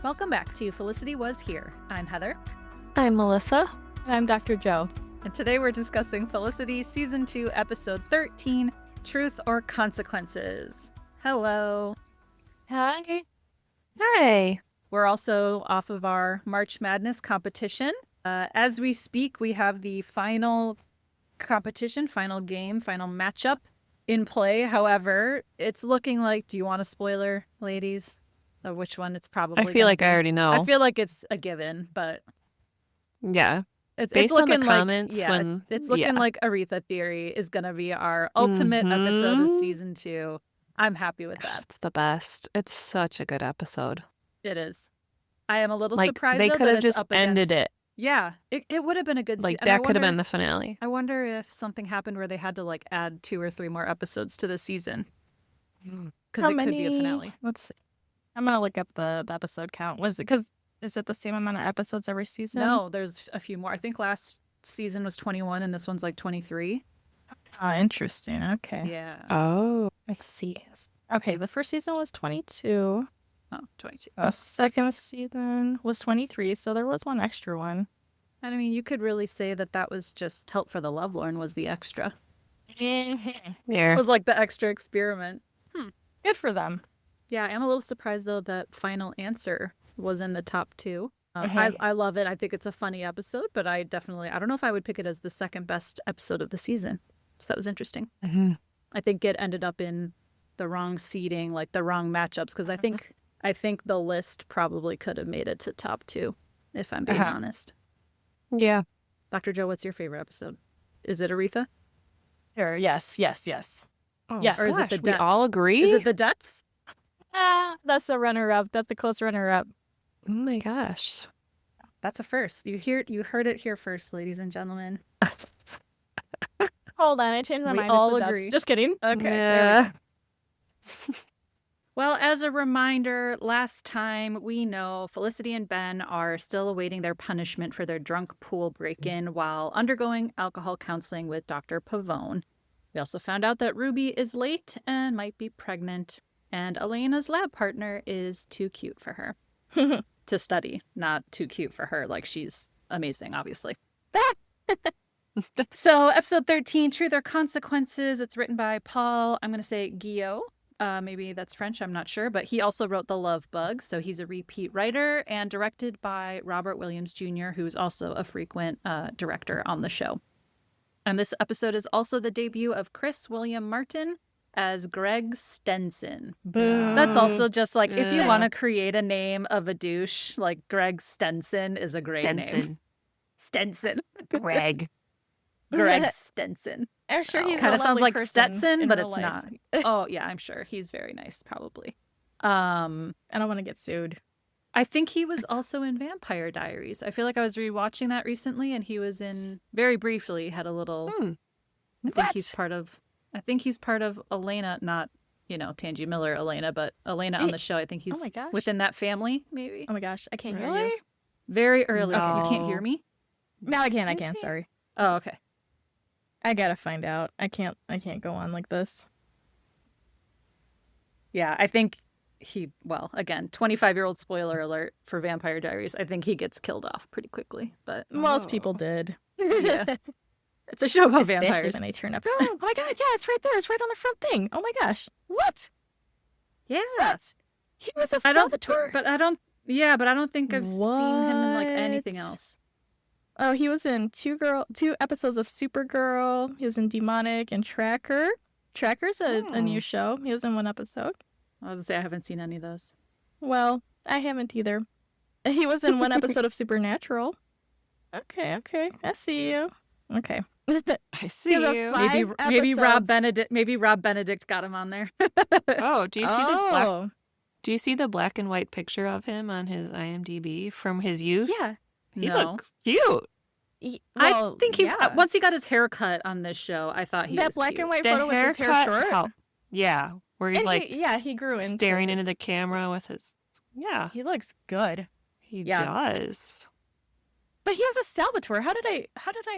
Welcome back to Felicity Was Here. I'm Heather. I'm Melissa. And I'm Dr. Joe. And today we're discussing Felicity Season 2, Episode 13, Truth or Consequences. Hello. Hi. Hi. We're also off of our March Madness competition. As we speak, we have the final competition, final game, final matchup in play. However, it's looking like, do you want a spoiler, ladies? Of which one it's probably I feel like I already know. I feel like it's a given, but yeah. It's Based looking on the comments, it's looking like Aretha Theory is going to be our ultimate episode of Season 2. I'm happy with that. It's the best. It's such a good episode. It is. I am a little Like, surprised they though, could that have just ended it. Yeah, it would have been a good Like, season. that could have been the finale. I wonder if something happened where they had to like add 2 or 3 more episodes to the season. Because it could be a finale. Let's see. I'm going to look up the episode count. Is it the same amount of episodes every season? No, there's a few more. I think last season was 21 and this one's like 23. Interesting. Okay. Yeah. Oh. Let's see. Okay, the first season was 22. Oh, 22. The second season was 23, so there was one extra one. And I mean, you could really say that was just Help for the Lovelorn was the extra. It Yeah. was like the extra experiment. Good for them. Yeah, I'm a little surprised, though, that Final Answer was in the top 2. Okay. I love it. I think it's a funny episode, but I don't know if I would pick it as the second best episode of the season. So that was interesting. Mm-hmm. I think it ended up in the wrong seeding, like the wrong matchups, because I think the list probably could have made it to top 2, if I'm being honest. Yeah. Dr. Joe, what's your favorite episode? Is it Aretha? Sure. Yes. Oh, Yes. Or is it the we depths? all agree? Is it the depths? That's a runner-up. That's a close runner-up. Oh my gosh. That's a first. You heard it here first, ladies and gentlemen. Hold on, I changed my We mind. all It's the depths. agree. Just kidding. Okay. Yeah. Well, as a reminder, last time we know Felicity and Ben are still awaiting their punishment for their drunk pool break-in while undergoing alcohol counseling with Dr. Pavone. We also found out that Ruby is late and might be pregnant, and Elena's lab partner is too cute for her to study. Not too cute for her, like she's amazing, obviously. So, episode 13, Truth or Consequences. It's written by Paul, I'm going to say Guillot. Maybe that's French, I'm not sure. But he also wrote The Love Bug, so he's a repeat writer, and directed by Robert Williams Jr., who's also a frequent director on the show. And this episode is also the debut of Chris William Martin as Greg Stenson. Boom. That's also just like, if you want to create a name of a douche, like Greg Stenson is a great name. Stenson. Greg. Greg Stenson. I'm sure he's Kind a of sounds lovely like person Stetson, in but real it's life. not. Oh, yeah, I'm sure. He's very nice, probably. I don't want to get sued. I think he was also in Vampire Diaries. I feel like I was rewatching that recently, and he was in, very briefly, had a little, I think he's part of Elena, not, Tangi Miller Elena, but Elena on the show. I think he's my gosh. within that family, maybe. Oh my gosh, I can't hear Really? you. Very early. No. You can't hear me? No, I can. Is he? Sorry. Oh, okay. I gotta find out. I can't go on like this. Yeah, I think again, 25-year-old spoiler alert for Vampire Diaries. I think he gets killed off pretty quickly, but Most people did. yeah. It's a show about Especially vampires. when they turn up. Oh my god, yeah, it's right there. It's right on the front thing. Oh my gosh. What? Yeah. What? He was a I don't, Salvatore. but I don't think I've seen him in like anything What? else. Oh, he was in two episodes of Supergirl. He was in Demonic and Tracker. Tracker's a new show. He was in one episode. I was gonna say I haven't seen any of those. Well, I haven't either. He was in one episode of Supernatural. Okay. I see you. Okay. I see He has a you. Maybe Rob Benedict got him on there. Oh, do you see this black? Oh, Do you see the black and white picture of him on his IMDb from his youth? yeah. He No. looks cute. I think yeah. once he got his hair cut on this show, I thought he that was black cute. and white The photo with his hair haircut short. helped. Yeah, where he's And like he grew into staring into his- the camera with his. Yeah, He looks good. he Yeah. does. But he has a Salvatore. How did I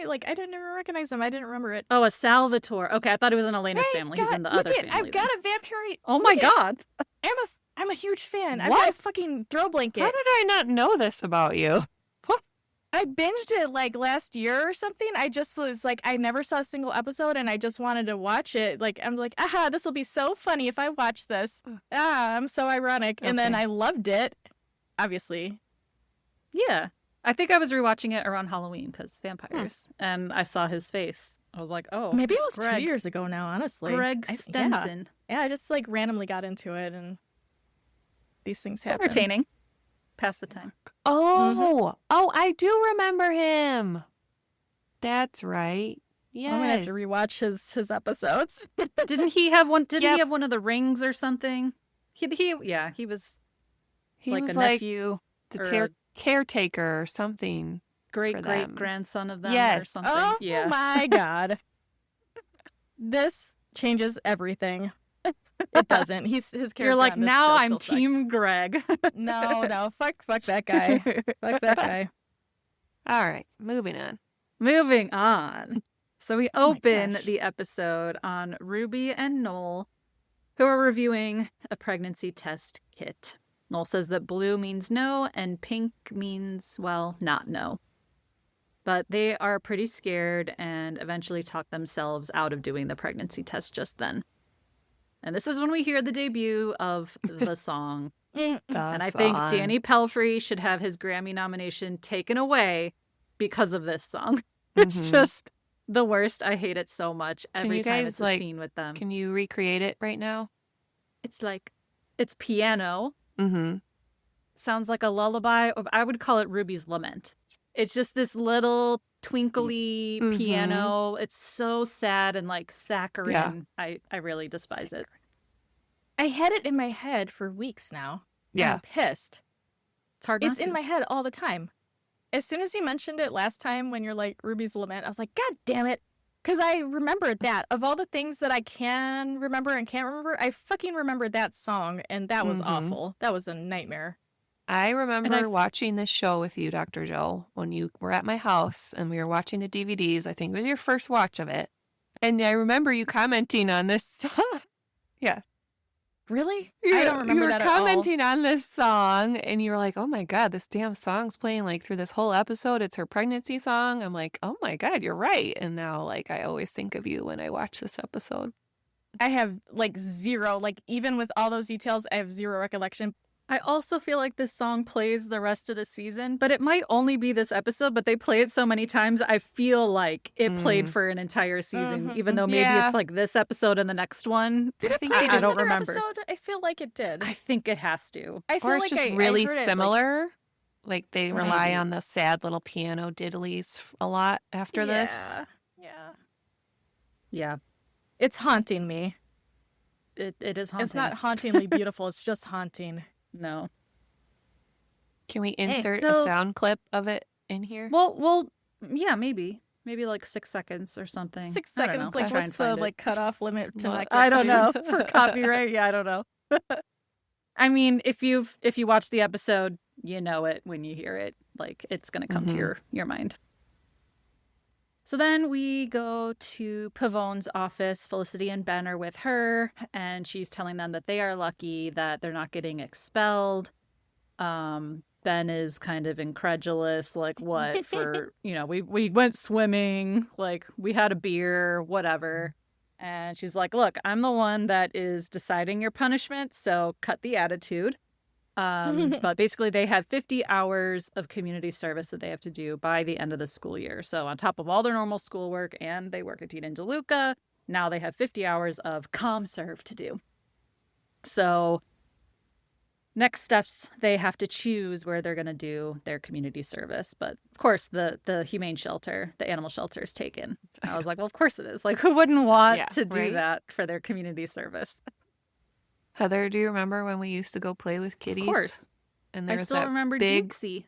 like? I didn't even recognize him. I didn't remember it. Oh, a Salvatore. Okay, I thought it was in Elena's Hey, family. He's in the look other it, family. I've got a vampire. Oh my look it. god. I I'm a huge fan. I've What? got a fucking throw blanket. How did I not know this about you? I binged it like last year or something. I just was like, I never saw a single episode and I just wanted to watch it. Like, I'm like, aha, this will be so funny if I watch this. I'm so ironic. And then Okay. I loved it, obviously. Yeah. I think I was rewatching it around Halloween because vampires, and I saw his face. I was like, oh, Maybe it it's was Greg. 2 years ago now, honestly. Greg Yeah. Stenson. Yeah, I just like randomly got into it and these things happen. Entertaining. Pass the time. Oh, I do remember him. That's right. Yes. I'm gonna have to rewatch his episodes. Didn't he have one? Didn't Yep. he have one of the rings or something? He was He like was a nephew, the or a caretaker or something. great for great them. grandson of them or Yes. something. Oh Yeah. my god. This changes everything. It doesn't. His character. You're like, on this now show I'm still Team Greg. sucks. No, fuck that guy. Fuck that guy. All right, moving on. Moving on. So we Oh my open gosh. the episode on Ruby and Noel, who are reviewing a pregnancy test kit. Noel says that blue means no and pink means, well, not no. But they are pretty scared and eventually talk themselves out of doing the pregnancy test just then. And this is when we hear the debut of the song. And I think Danny Pelfrey should have his Grammy nomination taken away because of this song. It's Mhm. just the worst. I hate it so much every you time guys, it's a scene with them. Can you recreate it right now? It's like, it's piano. Mm-hmm. Sounds like a lullaby. Or I would call it Ruby's Lament. It's just this little twinkly Mhm. piano. It's so sad and like saccharine. Yeah. I really despise it. I had it in my head for weeks now. Yeah. I'm pissed. It's hard not It's in to. my head all the time. As soon as you mentioned it last time when you're like Ruby's Lament, I was like, God damn it. Because I remembered that. Of all the things that I can remember and can't remember, I fucking remembered that song, and that was Mhm. awful. That was a nightmare. I remember I've- watching this show with you, Dr. Joe, when you were at my house and we were watching the DVDs. I think it was your first watch of it. And I remember you commenting on this song. Yeah. Really? I don't remember you were that at all. commenting on this song and you were like, oh my God, this damn song's playing like through this whole episode. It's her pregnancy song. I'm like, oh my God, you're right. And now like I always think of you when I watch this episode. I have like zero, like even with all those details, I have zero recollection. I also feel like this song plays the rest of the season, but it might only be this episode, but they play it so many times. I feel like it played for an entire season, Mhm. even though maybe Yeah. it's like this episode and the next one. Did it think play they I just don't another remember. episode? I feel like it did. I think it has to. I feel Or it's like just I really heard it, like- similar. Like they rely Maybe. on the sad little piano diddlies a lot after this. Yeah. Yeah, It's haunting me. it is haunting. It's not hauntingly beautiful. It's just haunting. No. Can we insert so- a sound clip of it in here? Well, yeah, maybe like 6 seconds or something. 6 I don't seconds. know. Like, Try what's and the find it. like cutoff limit to Well, not get I don't sued? know for copyright. Yeah, I don't know. I mean, if you watch the episode, you know it when you hear it. Like it's gonna come to Mhm. your mind. So then we go to Pavone's office. Felicity and Ben are with her, and she's telling them that they are lucky that they're not getting expelled. Ben is kind of incredulous, like what for, we went swimming, like we had a beer, whatever. And she's like, look, I'm the one that is deciding your punishment, so cut the attitude. But basically they have 50 hours of community service that they have to do by the end of the school year. So on top of all their normal schoolwork, and they work at Dean and DeLuca, now they have 50 hours of comm serve to do. So next steps, they have to choose where they're going to do their community service. But of course, the humane shelter, the animal shelter is taken. I was like, well, of course it is. Like, who wouldn't want Yeah, to do right? that for their community service? Heather, do you remember when we used to go play with kitties? Of course. And there I was still that remember big Jinxie.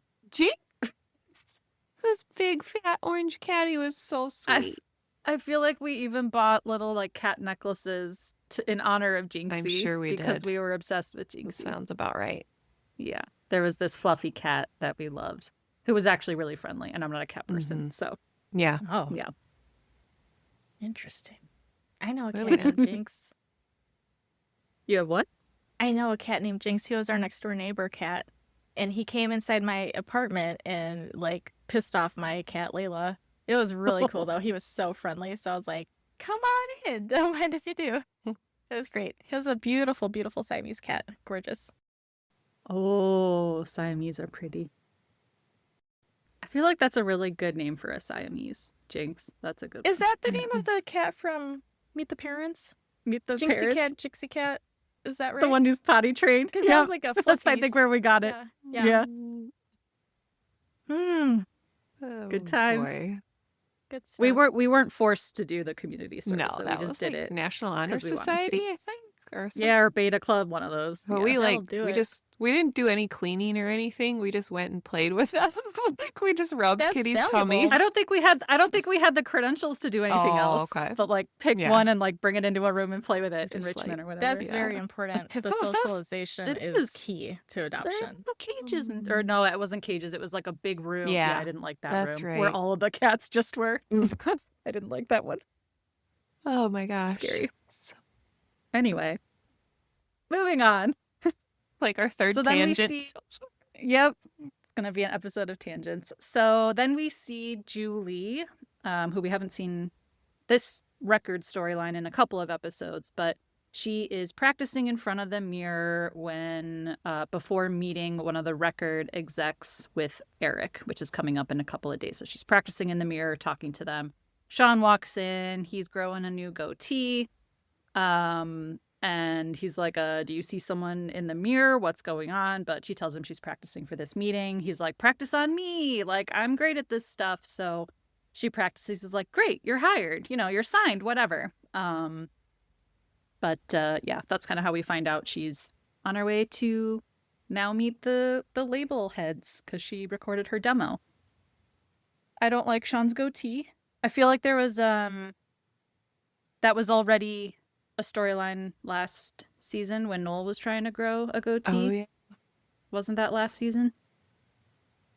This big fat orange catty was so sweet. I feel like we even bought little like cat necklaces in honor of Jinxie. I'm sure we because did. we were obsessed with That Jinxie. sounds about right. Yeah, there was this fluffy cat that we loved, who was actually really friendly. And I'm not a cat person, so Yeah. Oh, yeah. interesting. I know a Moving cat named Jinx. You have what? I know a cat named Jinx. He was our next door neighbor cat. And he came inside my apartment and like pissed off my cat Layla. It was really cool though. He was so friendly. So I was like, come on in. Don't mind if you do. It was great. He was a beautiful, beautiful Siamese cat. Gorgeous. Oh, Siamese are pretty. I feel like that's a really good name for a Siamese. Jinx. That's a good Is one. that the name of the cat from Meet the Parents? Meet the Jinxie Parents? Cat, Jixie Cat. Is that right? The one who's potty trained? Because that was like a That's, I think, where we got it. Yeah. Oh, Good times. boy. Good stuff. We weren't forced to do the community service. No, though. that We just was did like it. National Honor 'cause we wanted to. Society, I think, or something. Yeah, or Beta Club, one of those. But Yeah. we That'll do it. we didn't do any cleaning or anything. We just went and played with them. Like we just rubbed That's kitties' valuable. tummies. I don't think we had the credentials to do anything Oh, else. okay. But like pick Yeah. one and like bring it into a room and play with it, Just, enrichment like, or whatever. That's yeah. very important. The socialization It is is. key to There adoption. were cages or no, it wasn't cages. It was like a big room. Yeah, I didn't like that that's room where right. all of the cats just were. I didn't like that one. Oh my gosh. Scary. So, Anyway, moving on. like our third So then we tangent. see- Yep. It's going to be an episode of tangents. So then we see Julie, who we haven't seen this record storyline in a couple of episodes, but she is practicing in front of the mirror when before meeting one of the record execs with Erik, which is coming up in a couple of days. So she's practicing in the mirror, talking to them. Sean walks in. He's growing a new goatee. And he's like, do you see someone in the mirror? What's going on? But she tells him she's practicing for this meeting. He's like, practice on me. Like, I'm great at this stuff. So she practices. He's like, great, you're hired. You know, you're signed, whatever. But yeah, that's kind of how we find out she's on her way to now meet the label heads because she recorded her demo. I don't like Sean's goatee. I feel like there was that was already a storyline last season when Noel was trying to grow a goatee. Oh yeah. Wasn't that last season?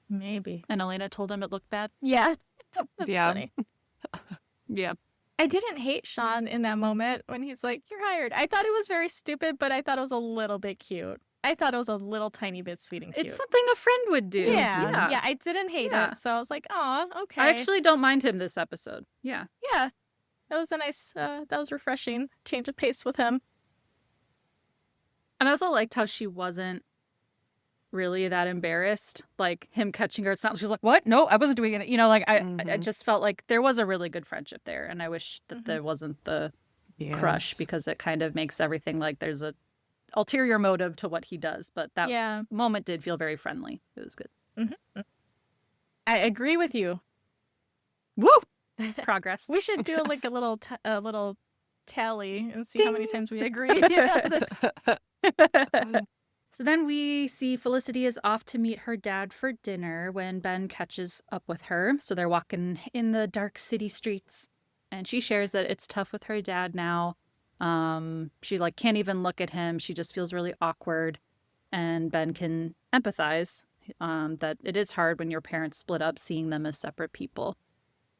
Maybe. And Elena told him it looked bad. Yeah. That's Yeah. funny. Yeah. I didn't hate Sean in that moment when he's like, you're hired. I thought it was very stupid, but I thought it was a little bit cute. I thought it was a little tiny bit sweet and cute. It's something a friend would do. Yeah, I didn't hate Yeah. it. So I was like, oh, okay. I actually don't mind him this episode. Yeah. Yeah. That was a nice, that was refreshing change of pace with him. And I also liked how she wasn't really that embarrassed. Like him catching her. It's not, she's like, what? No, I wasn't doing it. You know, like I Mhm. just felt like there was a really good friendship there. And I wish that Mhm. there wasn't the crush Yes. because it kind of makes everything like there's a ulterior motive to what he does. But that Yeah. moment did feel very friendly. It was good. I agree with you. Woo! Progress. We should do like a little tally and see how many times we agree. Yeah, So then we see Felicity is off to meet her dad for dinner when Ben catches up with her. So they're walking in the dark city streets, and she shares that it's tough with her dad now. She like can't even look at him. She just feels really awkward, and Ben can empathize that it is hard when your parents split up, seeing them as separate people.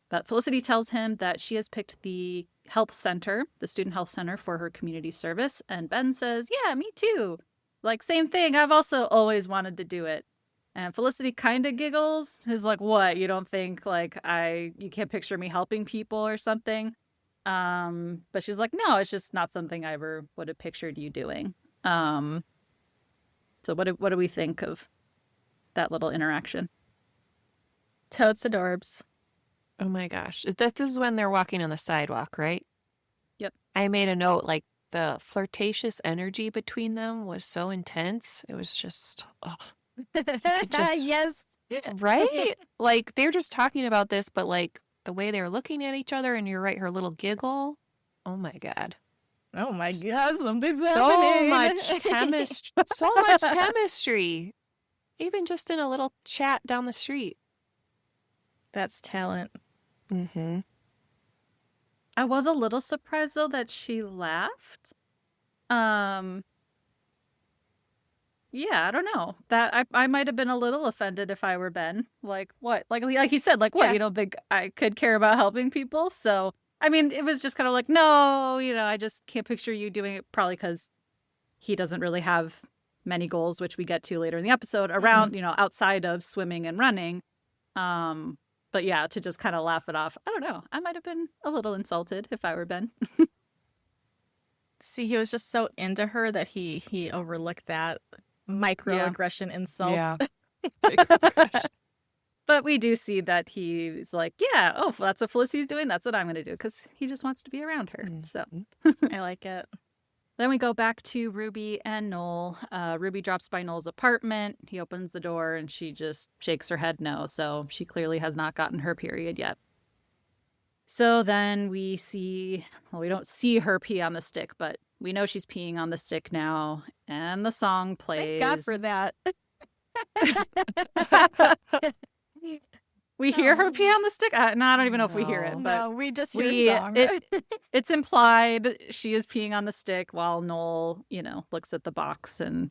But Felicity tells him that she has picked the health center, the student health center, for her community service. And Ben says, yeah, me too. Like, same thing. I've also always wanted to do it. And Felicity kind of giggles. Is like, what? You don't think like you can't picture me helping people or something? But she's like, no, it's just not something I ever would have pictured you doing. So what do we think of that little interaction? Totes adorbs. Oh my gosh. This is when they're walking on the sidewalk, right? Yep. I made a note, like the flirtatious energy between them was so intense. It was just, just- Yes. right? Like they're just talking about this, but like the way they're looking at each other, and you're right, her little giggle. Oh my God. Oh my God, something's So happening. much chemistry. So much chemistry. Even just in a little chat down the street. That's talent. Mm-hmm. I was a little surprised though that she laughed. Yeah, I don't know. That I might have been a little offended if I were Ben. Like what? Like he said, like what? Yeah. You don't think I could care about helping people? So I mean, it was just kind of like, no, I just can't picture you doing it. Probably because he doesn't really have many goals, which we get to later in the episode, around, outside of swimming and running. But yeah, to just kind of laugh it off. I don't know. I might have been a little insulted if I were Ben. See, he was just so into her that he overlooked that microaggression insult. Yeah. But we do see that he's like, yeah, oh, that's what Felicity's doing. That's what I'm going to do, because he just wants to be around her. So I like it. then we go back to Ruby and Noel. Ruby drops by Noel's apartment. He opens the door and she just shakes her head no. So she clearly has not gotten her period yet. So then we don't see her pee on the stick, but we know she's peeing on the stick now. And the song plays. Thank God for that. We hear her pee on the stick? No, I don't even know if we hear it. But no, we just hear song. It's implied she is peeing on the stick while Noel, looks at the box. And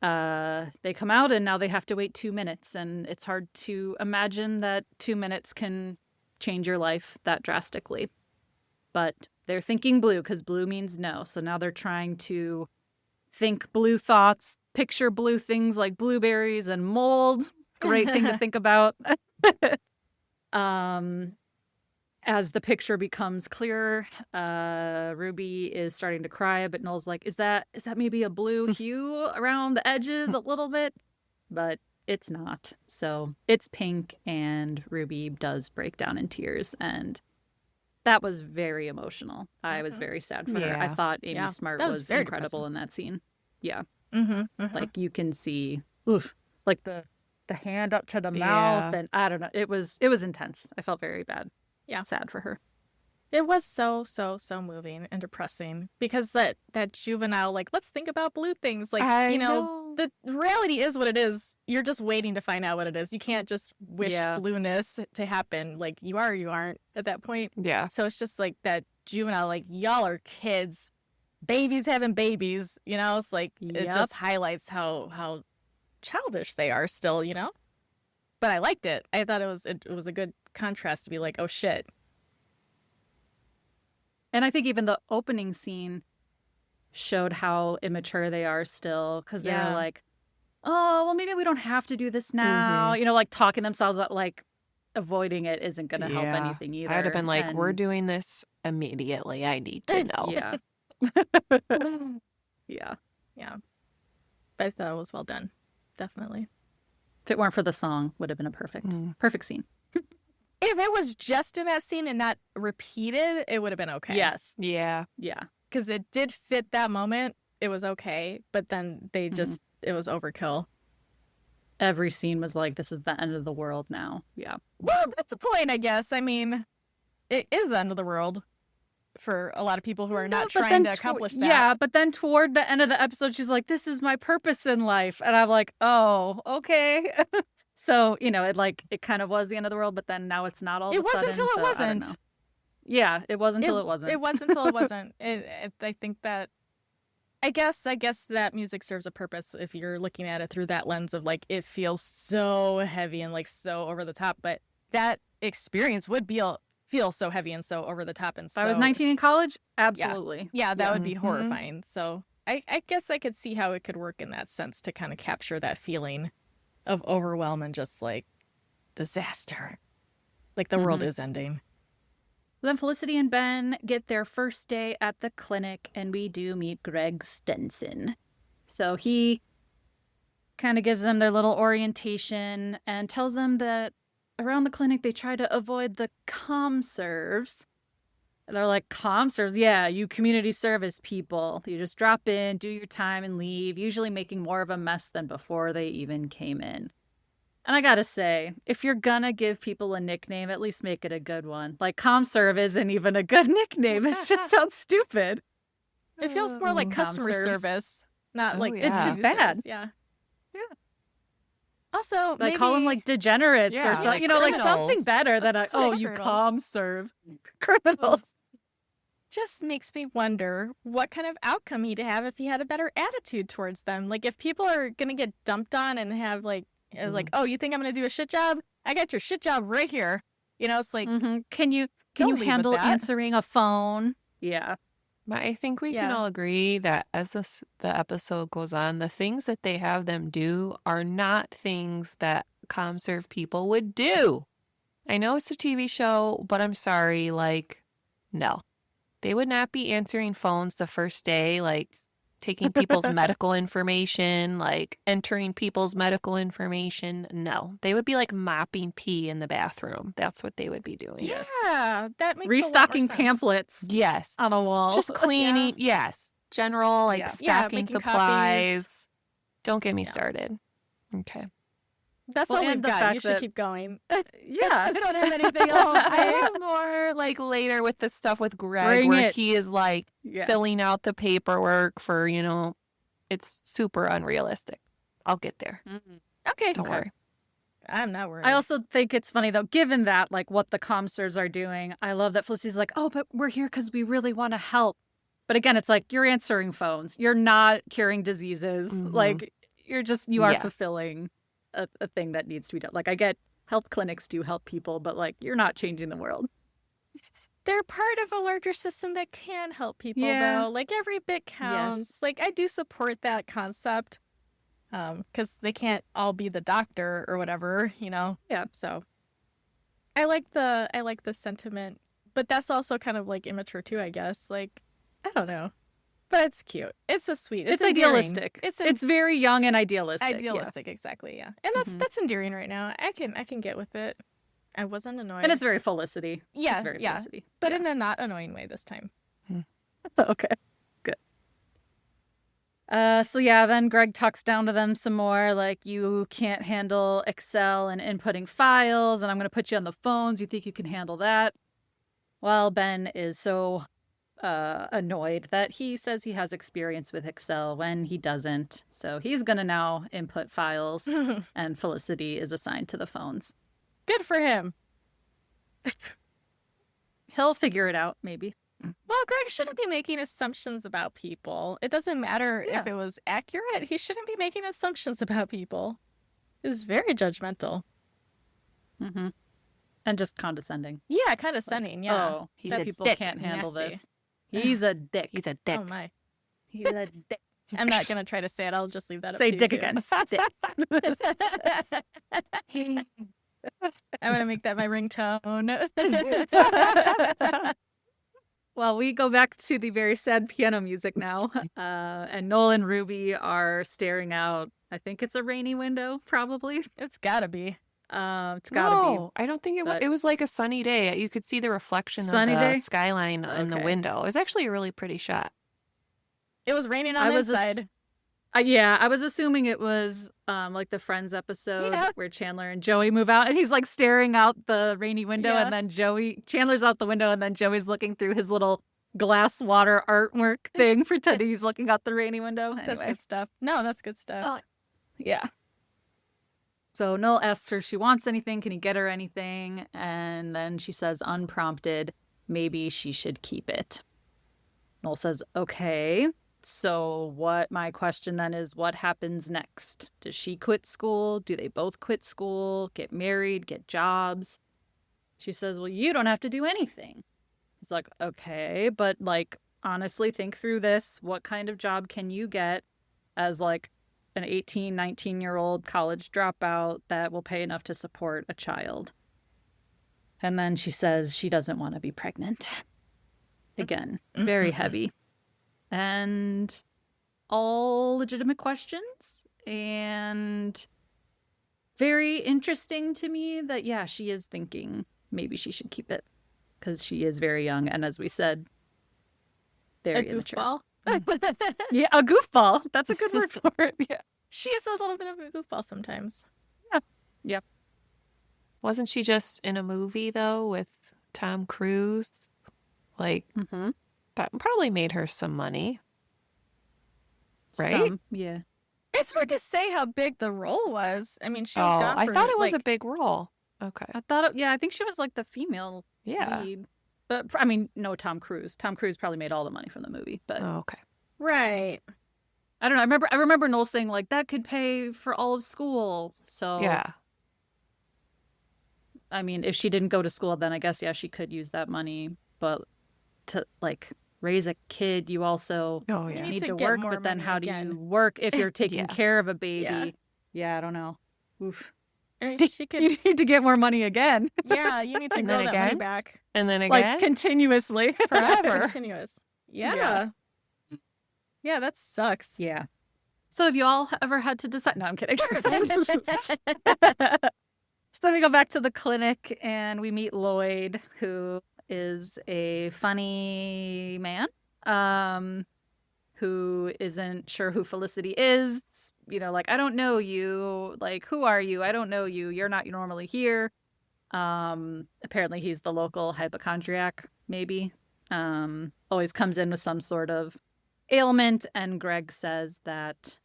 they come out and now they have to wait 2 minutes. And it's hard to imagine that 2 minutes can change your life that drastically. But they're thinking blue because blue means no. So now they're trying to think blue thoughts, picture blue things like blueberries and mold. Great thing to think about. As the picture becomes clearer, Ruby is starting to cry, but Noel's like, is that maybe a blue hue around the edges a little bit? But it's not. So it's pink, and Ruby does break down in tears, and that was very emotional. I was very sad for her. I thought Amy Smart was incredible depressing in that scene. Yeah. Like you can see, like the hand up to the mouth, and I don't know. It was intense. I felt very bad. Yeah, sad for her. It was so moving and depressing because that juvenile, like, let's think about blue things. Like, the reality is what it is. You're just waiting to find out what it is. You can't just wish blueness to happen. Like, you are or you aren't at that point. Yeah. So it's just like that juvenile, like, y'all are kids, babies having babies. It's like it just highlights how childish they are still. But I liked it. I thought it was a good contrast to be like, oh shit. And I think even the opening scene showed how immature they are still, because they were like, oh, well, maybe we don't have to do this now. Like talking themselves out, like avoiding it isn't going to help anything either. I'd have been like, we're doing this immediately. I need to know. Yeah. Yeah. But I thought it was well done. Definitely. If it weren't for the song, would have been a perfect scene. If it was just in that scene and not repeated, it would have been okay. Yes. Yeah. Yeah. Because it did fit that moment. It was okay. But then they just, it was overkill. Every scene was like, this is the end of the world now. Yeah. Well, that's the point, I guess. I mean, it is the end of the world for a lot of people who are not trying to accomplish that. Yeah, but then toward the end of the episode, she's like, this is my purpose in life. And I'm like, oh, okay. So, it kind of was the end of the world, but then now it's not all of a sudden. It was until it wasn't. Yeah, it was until it wasn't. It was until it wasn't. I think that, I guess that music serves a purpose if you're looking at it through that lens of like, it feels so heavy and like so over the top, but that experience would feel so heavy and so over the top. And so, if I was 19 in college, absolutely. Yeah, that would be horrifying. So I guess I could see how it could work in that sense to kind of capture that feeling of overwhelm and just like disaster. Like the world is ending. Then Felicity and Ben get their first day at the clinic, and we do meet Greg Stenson. So he kind of gives them their little orientation and tells them that around the clinic they try to avoid the comm serves. And they're like, comm serves? Yeah, you community service people. You just drop in, do your time, and leave, usually making more of a mess than before they even came in. And I gotta say, if you're gonna give people a nickname, at least make it a good one. Like, CommServe isn't even a good nickname. It just sounds stupid. It feels more like customer service, not like it's just bad. Yeah. Also, maybe call them like degenerates or something, like something better than you CommServe criminals. Just makes me wonder what kind of outcome he'd have if he had a better attitude towards them. Like, if people are gonna get dumped on and have like, oh, you think I'm gonna do a shit job? I got your shit job right here. It's like, can you handle answering a phone? Yeah. I think we can Yeah. all agree that as the episode goes on, the things that they have them do are not things that ComServe people would do. I know it's a TV show, but I'm sorry, like, no. They would not be answering phones the first day, like taking people's medical information, like entering people's medical information. No, they would be like mopping pee in the bathroom. That's what they would be doing. Yes. Yeah, that makes a lot more Restocking sense. pamphlets Yes. on a wall. Just cleaning. Yes. General, like Yeah. Yeah, stocking making supplies. copies. Don't get me Yeah. started. Okay. That's Well, all and we've the got. fact You should that- keep going. Yeah. I don't have anything Well, else to I say. have more like later with the stuff with Greg Bring where it. he is like Yeah. filling out the paperwork for, it's super unrealistic. I'll get there. Okay. Don't worry. I'm not worried. I also think it's funny though, given that like what the ComServes are doing. I love that Felicity's like, oh, but we're here because we really want to help. But again, it's like you're answering phones. You're not curing diseases. Mhm. Like you are Yeah. fulfilling a thing that needs to be done. Like I get health clinics do help people, but like you're not changing the world. They're part of a larger system that can help people, Yeah. though. Like, every bit counts. Yes. Like, I do support that concept. Because they can't all be the doctor or whatever, Yeah. So I like the sentiment, but that's also kind of like immature too, I guess. Like, I don't know. But it's cute. It's a sweet. It's endearing. idealistic. It's It's very young and idealistic. yeah. idealistic, exactly, yeah. And Mhm. that's endearing right now. I can get with it. I wasn't annoyed. And it's very Felicity. Yeah, It's very yeah. Felicity. but in a not annoying way this time. Okay, good. So yeah, then Greg talks down to them some more, like, you can't handle Excel and inputting files, and I'm going to put you on the phones. You think you can handle that? Well, Ben is so annoyed that he says he has experience with Excel when he doesn't. So he's going to now input files, and Felicity is assigned to the phones. Good for him. He'll figure it out, maybe. Well, Greg shouldn't be making assumptions about people. It doesn't matter if Yeah. it was accurate. He shouldn't be making assumptions about people. He's very judgmental. Mm-hmm. And just condescending. Yeah, condescending. Yeah. Oh, He's that a people dick. can't handle Nasty. this. He's a dick. He's a dick. Oh my. He's a dick. I'm not gonna try to say it. I'll just leave that up Say to you dick two. again. Dick. I'm gonna make that my ringtone. Well, we go back to the very sad piano music now. And Noel and Ruby are staring out. I think it's a rainy window, probably. It's gotta be. It's gotta No, I don't think it was. but- It was like a sunny day. You could see the reflection Sunny of the day? skyline in the Okay. window. It was actually a really pretty shot. It was raining on I the was inside. be. Yeah, I was assuming it was like the Friends episode Yeah. where Chandler and Joey move out, and he's like staring out the rainy window, Yeah. and then Chandler's out the window, and then Joey's looking through his little glass water artwork thing, pretending he's looking out the rainy window. That's Anyway. good stuff. No, that's good stuff. Oh. Yeah. So Noel asks her if she wants anything. Can he get her anything? And then she says, unprompted, maybe she should keep it. Noel says, okay. So my question then is, what happens next? Does she quit school? Do they both quit school? Get married? Get jobs? She says, well, you don't have to do anything. He's like, okay, but like, honestly, think through this. What kind of job can you get as like an 18, 19-year-old college dropout that will pay enough to support a child? And then she says she doesn't want to be pregnant. Again, very heavy. And all legitimate questions, and very interesting to me that, yeah, she is thinking maybe she should keep it because she is very young. And as we said, A very immature. goofball. Yeah, a goofball. That's a good word for it. Yeah. She is a little bit of a goofball sometimes. Wasn't she just in a movie though with Tom Cruise? Like Mm-hmm. that probably made her some money. Right? Yeah. It's hard to say how big the role was. I mean, she was Oh, gone I for, thought it was like, a big role. Okay. I thought, I think she was like the female Yeah. lead. But I mean, no, Tom Cruise. Tom Cruise probably made all the money from the movie. But Oh, okay. right. I don't know. I remember Noel saying like that could pay for all of school. So Yeah. I mean, if she didn't go to school, then I guess, yeah, she could use that money. But to like raise a kid, you also Oh, You yeah. need to to get work, more but then money how do you again. work if you're taking Yeah. care of a baby? Yeah. Yeah, I don't know. Oof. I mean, she You could. need to get more money again. Yeah, you need to And grow then that money again? back. And then Like again? continuously. Forever. Continuous. Yeah. Yeah, that sucks. Yeah. So have you all ever had to decide? No, I'm kidding. So we go back to the clinic and we meet Lloyd, who is a funny man, who isn't sure who Felicity is. You know, like, I don't know you. Like, who are you? I don't know you. You're not normally here. Apparently he's the local hypochondriac, maybe. Always comes in with some sort of ailment, and Greg says that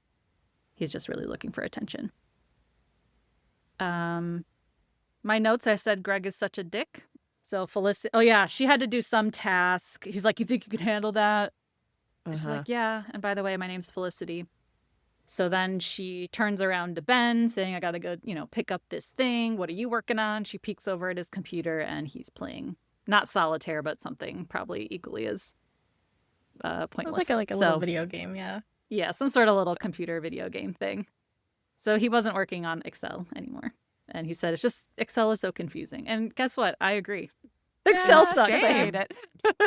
he's just really looking for attention. My notes, I said Greg is such a dick. So Felicity, oh yeah, she had to do some task. He's like, you think you could handle that? And she's like, yeah. And by the way, my name's Felicity. So then she turns around to Ben saying, I got to go, pick up this thing. What are you working on? She peeks over at his computer and he's playing not solitaire, but something probably equally as pointless. It's like a little video game, yeah. Yeah, some sort of little computer video game thing. So he wasn't working on Excel anymore. And he said, it's just, Excel is so confusing. And guess what? I agree. Excel sucks. same. I hate it.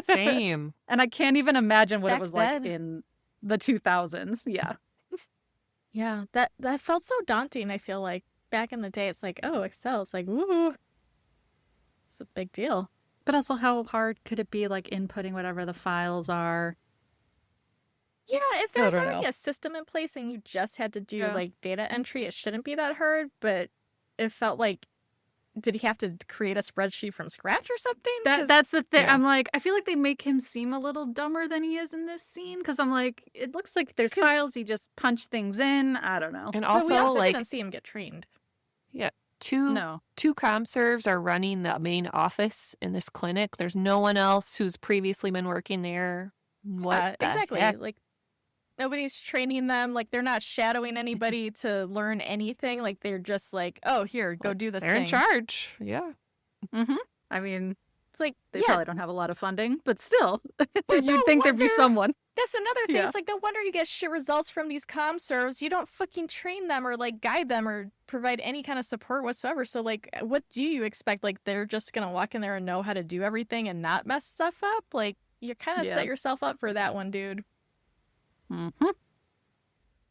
Same. And I can't even imagine what Back it was then. like in the 2000s. Yeah. Yeah, that felt so daunting, I feel like. Back in the day, it's like, oh, Excel. It's like, woo. It's a big deal. But also, how hard could it be, like, inputting whatever the files are? Yeah, if there's don't already know. a system in place and you just had to do, Yeah. like, data entry, it shouldn't be that hard, but it felt like, did he have to create a spreadsheet from scratch or something? 'Cause- That's the thing. Yeah. I'm like, I feel like they make him seem a little dumber than he is in this scene. Because I'm like, it looks like there's 'Cause- files. You just punch things in. I don't know. And but we also like, didn't see him get trained. two No. comm serves are running the main office in this clinic. There's no one else who's previously been working there. What the exactly. heck? Like, nobody's training them. Like, they're not shadowing anybody to learn anything. Like, they're just like, oh, here, go do this They're thing. in charge. Yeah. Mm-hmm. I mean, It's like, they yeah, probably don't have a lot of funding, but still, Well, you'd no think there'd be wonder. someone. that's another thing. Yeah. It's like, no wonder you get shit results from these comm serves. You don't fucking train them or, like, guide them or provide any kind of support whatsoever. So, like, what do you expect? Like, they're just going to walk in there and know how to do everything and not mess stuff up? Like, you kind of Yeah. set yourself up for that one, dude. Mm-hmm.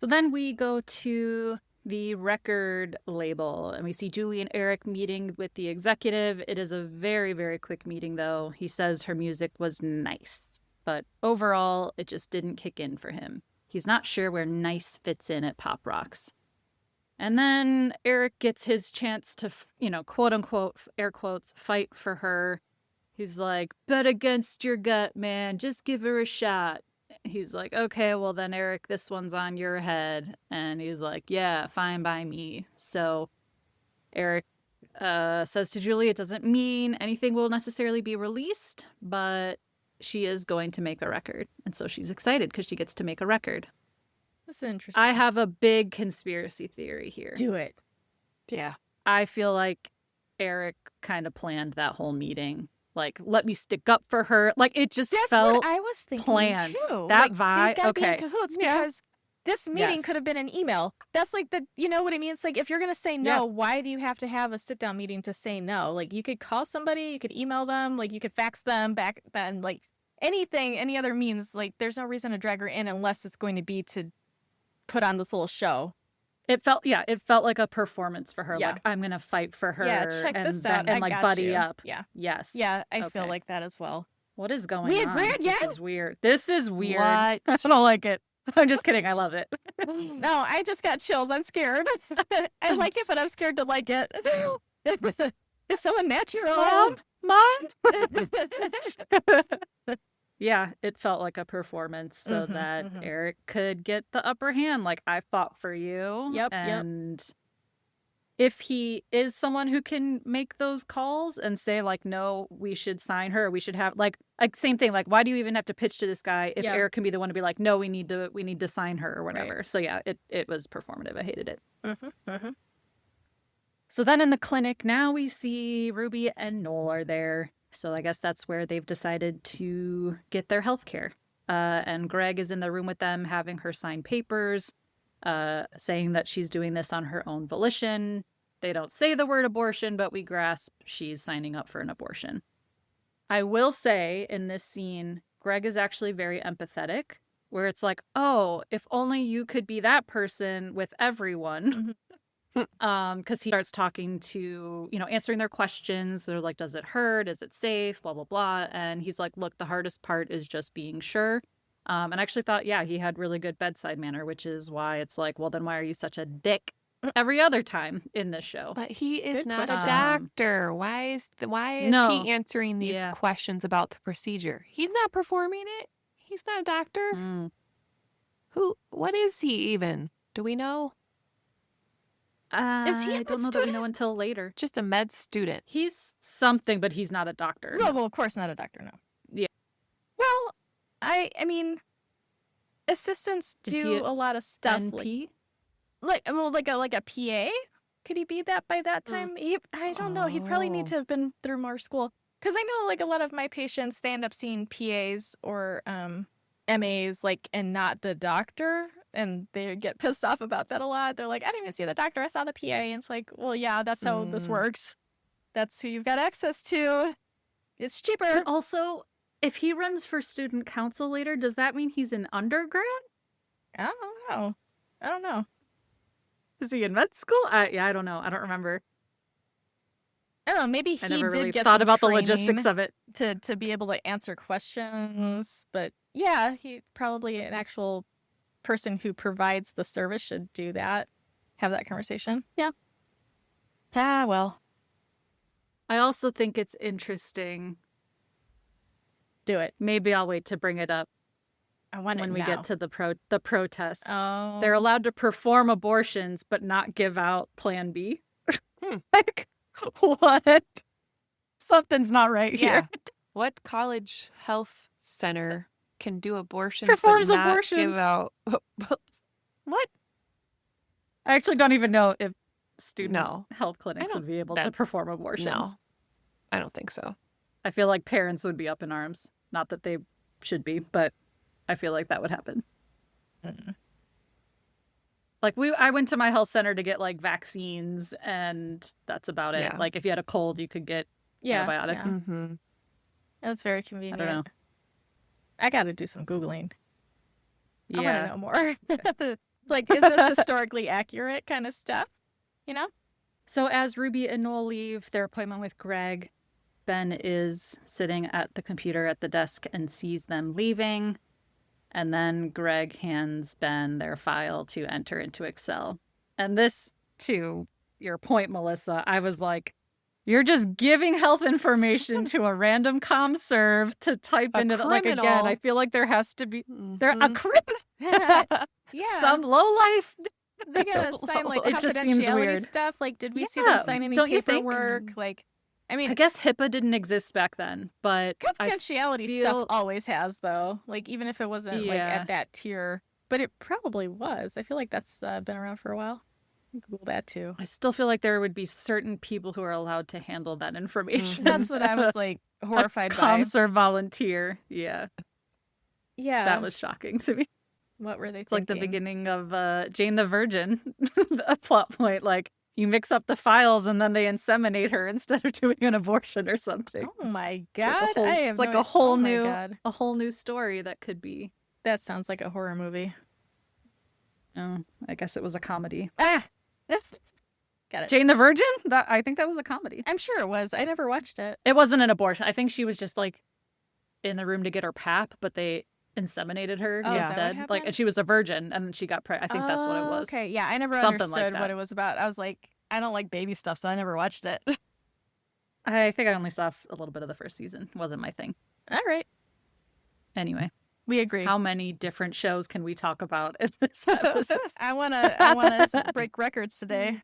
So then we go to the record label and we see Julie and Erik meeting with the executive. It is a very, very quick meeting, though. He says her music was nice, but overall, it just didn't kick in for him. He's not sure where nice fits in at Pop Rocks. And then Erik gets his chance to, quote unquote, air quotes, fight for her. He's like, bet against your gut, man. Just give her a shot. He's like, okay, well then, Erik, this one's on your head. And he's like, yeah, fine by me. So Erik says to Julie, it doesn't mean anything will necessarily be released, but she is going to make a record. And so she's excited because she gets to make a record. That's interesting. I have a big conspiracy theory here. do it. Yeah. I feel like Erik kind of planned that whole meeting. Like, let me stick up for her. Like, it just That's felt what I was thinking planned. too. That like, vibe- they've got to be in okay. cahoots Yeah. because this meeting Yes. could have been an email. That's like you know what I mean? It's like if you're gonna say no, Yeah. why do you have to have a sit down meeting to say no? Like you could call somebody, you could email them, like you could fax them back then, like anything, any other means. Like there's no reason to drag her in unless it's going to be to put on this little show. It felt like a performance for her. Yeah. Like, I'm gonna fight for her. Yeah, check and this then- out. And I like got buddy you. up. Yeah, Yes. yeah, I feel Okay. like that as well. What is going We on? agreed, yeah? This is weird. This is weird. What? I don't like it. I'm just kidding. I love it. No, I just got chills. I'm scared. I like it, but I'm scared to like it. It's so unnatural. Mom. Yeah, it felt like a performance so Mhm, that mhm. Erik could get the upper hand. Like, I fought for you. Yep, yep. And if he is someone who can make those calls and say, like, no, we should sign her, we should have, like same thing. Like, why do you even have to pitch to this guy if Yeah. Erik can be the one to be like, no, we need to sign her or whatever. So yeah, it was performative. I hated it. So then in the clinic, now we see Ruby and Noel are there. So I guess that's where they've decided to get their health care. And Greg is in the room with them having her sign papers, saying that she's doing this on her own volition. They don't say the word abortion, but we grasp she's signing up for an abortion. I will say in this scene, Greg is actually very empathetic, where it's like, oh, if only you could be that person with everyone. Because he starts talking to, answering their questions. They're like, does it hurt? Is it safe? Blah, blah, blah. And he's like, look, the hardest part is just being sure. And I actually thought, yeah, he had really good bedside manner, which is why it's like, well, then why are you such a dick every other time in this show? But he is Good not a question. doctor. Why is No. he answering these Yeah. questions about the procedure? He's not performing it. He's not a doctor. Mm. What is he even? Do we know? Is he a I med don't know that we student? know until later. Just a med student. He's something, but he's not a doctor. No, well, of course not a doctor, no. Yeah. Well, I mean, assistants Is he do a a lot of stuff NP? like a PA. Could he be that by that time? I don't know. He'd probably need Oh. to have been through more school. Because I know, like, a lot of my patients, they end up seeing PAs or MAs, like, and not the doctor. And they get pissed off about that a lot. They're like, I didn't even see the doctor. I saw the PA. And it's like, well, yeah, that's how this works. That's who you've got access to. It's cheaper. But also, if he runs for student council later, does that mean he's an undergrad? I don't know. Is he in med school? Yeah, I don't know. I don't remember. I don't know. Maybe I he never did really get thought some about the training logistics of it. to be able to answer questions. But yeah, he probably an actual person who provides the service should do that. Have that conversation. Yeah. Ah, well, I also think it's interesting. do it. Maybe I'll wait to bring it up I want it when we now. get to the protest. Oh, They're allowed to perform abortions, but not give out Plan B. Like, what? Something's not right here. Yeah. What college health center can do abortions Performs but not abortions. give out? What? I actually don't even know if student No. health clinics would be able to that's- perform abortions. No, I don't think so. I feel like parents would be up in arms. Not that they should be, but I feel like that would happen. Like I went to my health center to get like vaccines, and that's about it. Yeah. Like if you had a cold, you could get antibiotics. Yeah. Mm-hmm. That's very convenient. I don't know. I got to do some Googling. I want to Yeah. know more. Like, is this historically accurate kind of stuff? You know? So as Ruby and Noel leave their appointment with Greg, Ben is sitting at the computer at the desk and sees them leaving. And then Greg hands Ben their file to enter into Excel. And this, to your point, Melissa, I was like, you're just giving health information to a random comm serve to type A into the, like, again, criminal. I feel like there has to be, there a Mhm. criminal, Yeah. some lowlife. They gotta sign like It just seems confidentiality weird. stuff. Like, did we see Yeah, them sign any don't you think? paperwork? Like, I mean, I guess HIPAA didn't exist back then, but I confidentiality feel- stuff always has, though. Like, even if it wasn't like Yeah. at that tier, but it probably was. I feel like that's been around for a while. Google that too. I still feel like there would be certain people who are allowed to handle that information. That's what I was like horrified by. Commsir volunteer. Yeah, Yeah, that was shocking to me. what were they? It's like the thinking? beginning of Jane the Virgin, a plot point. Like you mix up the files and then they inseminate her instead of doing an abortion or something. Oh my It's like god! a whole- I have it's like no- a whole oh my new, God. a whole new story that could be. That sounds like a horror movie. Oh, I guess it was a comedy. Ah, got it. Jane the Virgin. I think that was a comedy. I'm sure it was. I never watched it. It wasn't an abortion. I think she was just like in the room to get her pap, but they inseminated her Oh, is that what instead. Like, happened? and she was a virgin, and she got pregnant. I think that's what it Oh, was. Okay, yeah, I never Something like understood what that. it was about. I was like, I don't like baby stuff, so I never watched it. I think I only saw a little bit of the first season. It wasn't my thing. All right, Anyway, we agree. how many different shows can we talk about in this episode? I wanna break records today.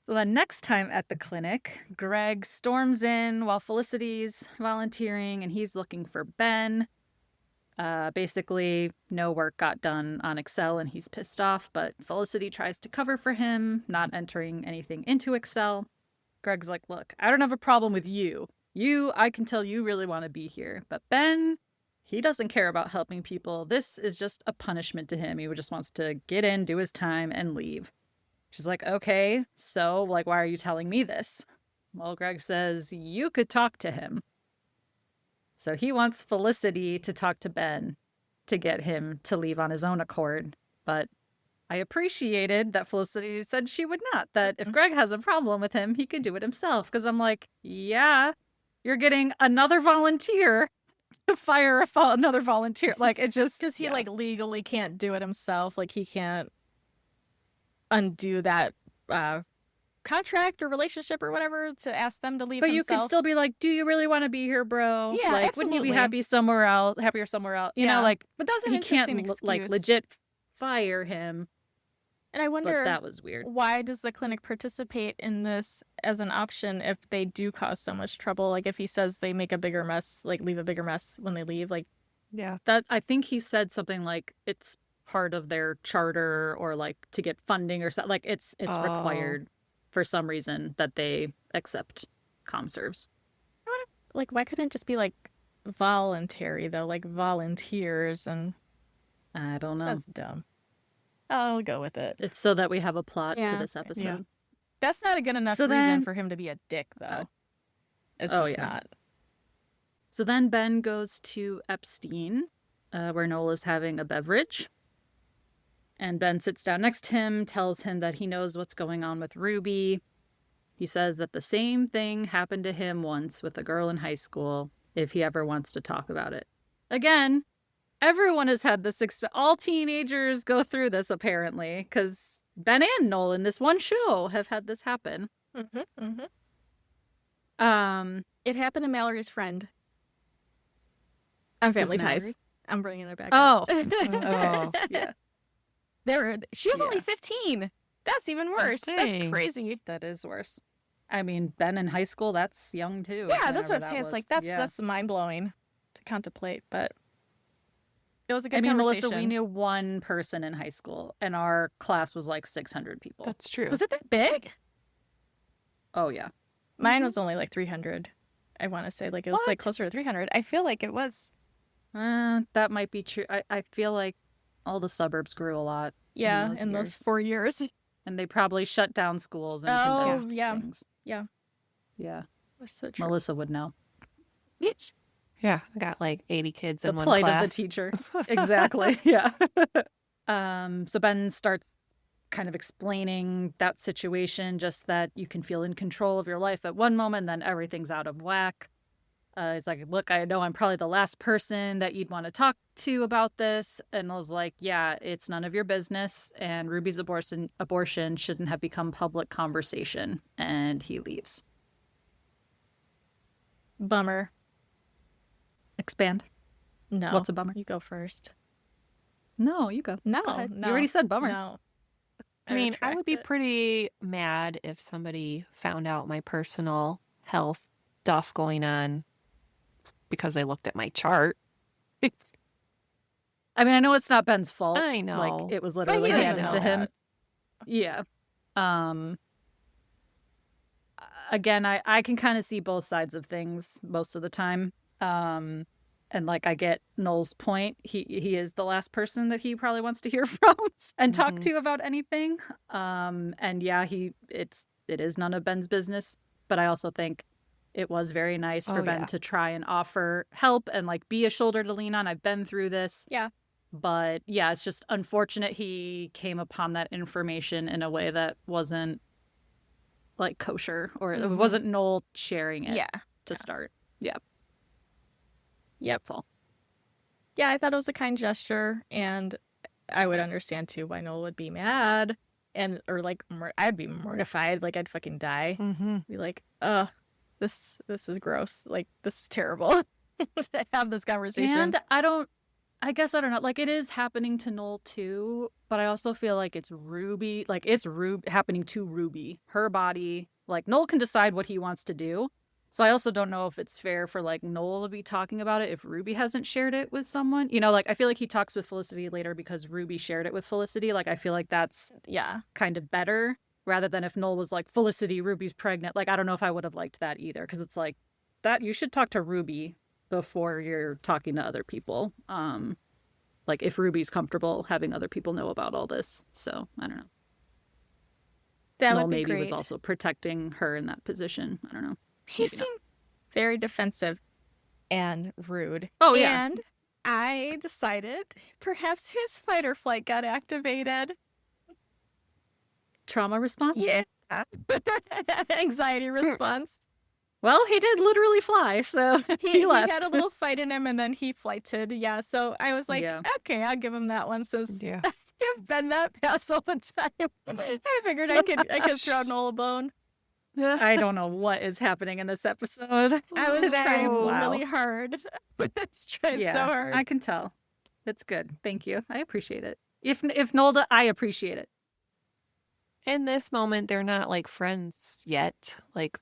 So then next time at the clinic, Greg storms in while Felicity's volunteering and he's looking for Ben. Basically, no work got done on Excel and he's pissed off, but Felicity tries to cover for him, not entering anything into Excel. Greg's like, look, I don't have a problem with you. I can tell you really want to be here. But Ben, he doesn't care about helping people. This is just a punishment to him. He just wants to get in, do his time, and leave. She's like, okay, so, like, why are you telling me this? Well, Greg says, you could talk to him. So he wants Felicity to talk to Ben to get him to leave on his own accord. But I appreciated that Felicity said she would not, that if Greg has a problem with him, he could do it himself. Because I'm like, yeah, you're getting another volunteer to fire another volunteer. Like, it just... Because he, like, legally can't do it himself. Like, he can't undo that contract or relaslationship or whatever to ask them to leave but himself. You could still be like, do you really want to be here, bro? Yeah, like, absolutely. Wouldn't you be happier somewhere else? You know, like, but that was an he interesting can't excuse. like legit fire him. And I wonder, but that was weird. Why does the clinic participate in this as an option if they do cause so much trouble? Like, if he says they make a bigger mess, like, leave a bigger mess when they leave, like... Yeah. That, I think he said something like, it's part of their charter, or, like, to get funding or something. Like, it's required for some reason that they accept ComServes. Like, why couldn't it just be, like, voluntary, though? Like, volunteers and... I don't know. That's dumb. I'll go with it. It's so that we have a plot to this episode. Yeah. That's not a good enough reason for him to be a dick, though. It's just not. So then Ben goes to Epstein, where Noel is having a beverage. And Ben sits down next to him, tells him that he knows what's going on with Ruby. He says that the same thing happened to him once with a girl in high school, if he ever wants to talk about it. Again, everyone has had this all teenagers go through this, apparently, because Ben and Noel in this one show have had this happen. It happened to Mallory's friend on Family Ties. I'm bringing it back up. Yeah. She was only 15. That's even worse. That's crazy. That is worse. I mean, Ben in high school, that's young too. Yeah, that's what I'm saying. It's like, that's mind-blowing to contemplate, but it was a good conversation. Melissa, we knew one person in high school, and our class was like 600 people. That's true. Was it that big? Oh, yeah. Mine was only like 300. I want to say, like, it was like closer to 300. I feel like it was. That might be true. I feel like all the suburbs grew a lot. Yeah, in those 4 years. And they probably shut down schools and condensed things. Yeah. Yeah. That's so true. Melissa would know. Yeah, I got like 80 kids in one class. The class. plight of the teacher. Exactly. Yeah. So Ben starts kind of explaining that situation, just that you can feel in control of your life at one moment, then everything's out of whack. He's like, look, I know I'm probably the last person that you'd want to talk to about this. And I was like, yeah, it's none of your business. And Ruby's abortion shouldn't have become public conversation. And he leaves. Bummer. Expand. No. What's a bummer? You go first. No, you go. No, go ahead. no. You already said bummer. No. I mean, I would be pretty mad if somebody found out my personal health stuff going on because they looked at my chart. I mean, I know it's not Ben's fault. I know. Like, it was literally handed to him. Yeah. Again, I can kind of see both sides of things most of the time. And like, I get Noel's point. He is the last person that he probably wants to hear from and talk to about anything. And yeah, it is none of Ben's business. But I also think it was very nice for Ben to try and offer help and like be a shoulder to lean on. I've been through this. Yeah. But yeah, it's just unfortunate he came upon that information in a way that wasn't like kosher, or it wasn't Noel sharing it to start. Yeah. Yep. That's all. Yeah, I thought it was a kind gesture, and I would understand too why Noel would be mad or like I'd be mortified, like I'd fucking die. Be like, this is gross. Like, this is terrible. To have this conversation. And I guess I don't know. Like, it is happening to Noel too, but I also feel like it's Ruby. Like, it's happening to Ruby, her body. Like, Noel can decide what he wants to do. So I also don't know if it's fair for like Noel to be talking about it if Ruby hasn't shared it with someone. You know, like, I feel like he talks with Felicity later because Ruby shared it with Felicity. Like, I feel like that's kind of better. rather than if Noel was like, Felicity, Ruby's pregnant. Like, I don't know if I would have liked that either, because it's like, that you should talk to Ruby before you're talking to other people. Like, if Ruby's comfortable having other people know about all this. So, I don't know. That Noel would be maybe great. was also protecting her in that position. I don't know. He Maybe not. seemed very defensive and rude. Oh, yeah. And I decided perhaps his fight or flight got activated. Trauma response? Yeah. Anxiety response. Well, he did literally fly, so he left. He had a little fight in him and then he flighted. Yeah, so I was like, Yeah. okay, I'll give him that one since Yeah. I've been that pass all the time. I figured I could throw Noel a bone. I don't know what is happening in this episode. I was today. trying Wow. really hard. I was trying so hard. I can tell. It's good. Thank you. I appreciate it. If Nolda, I appreciate it. In this moment, they're not like friends yet. Like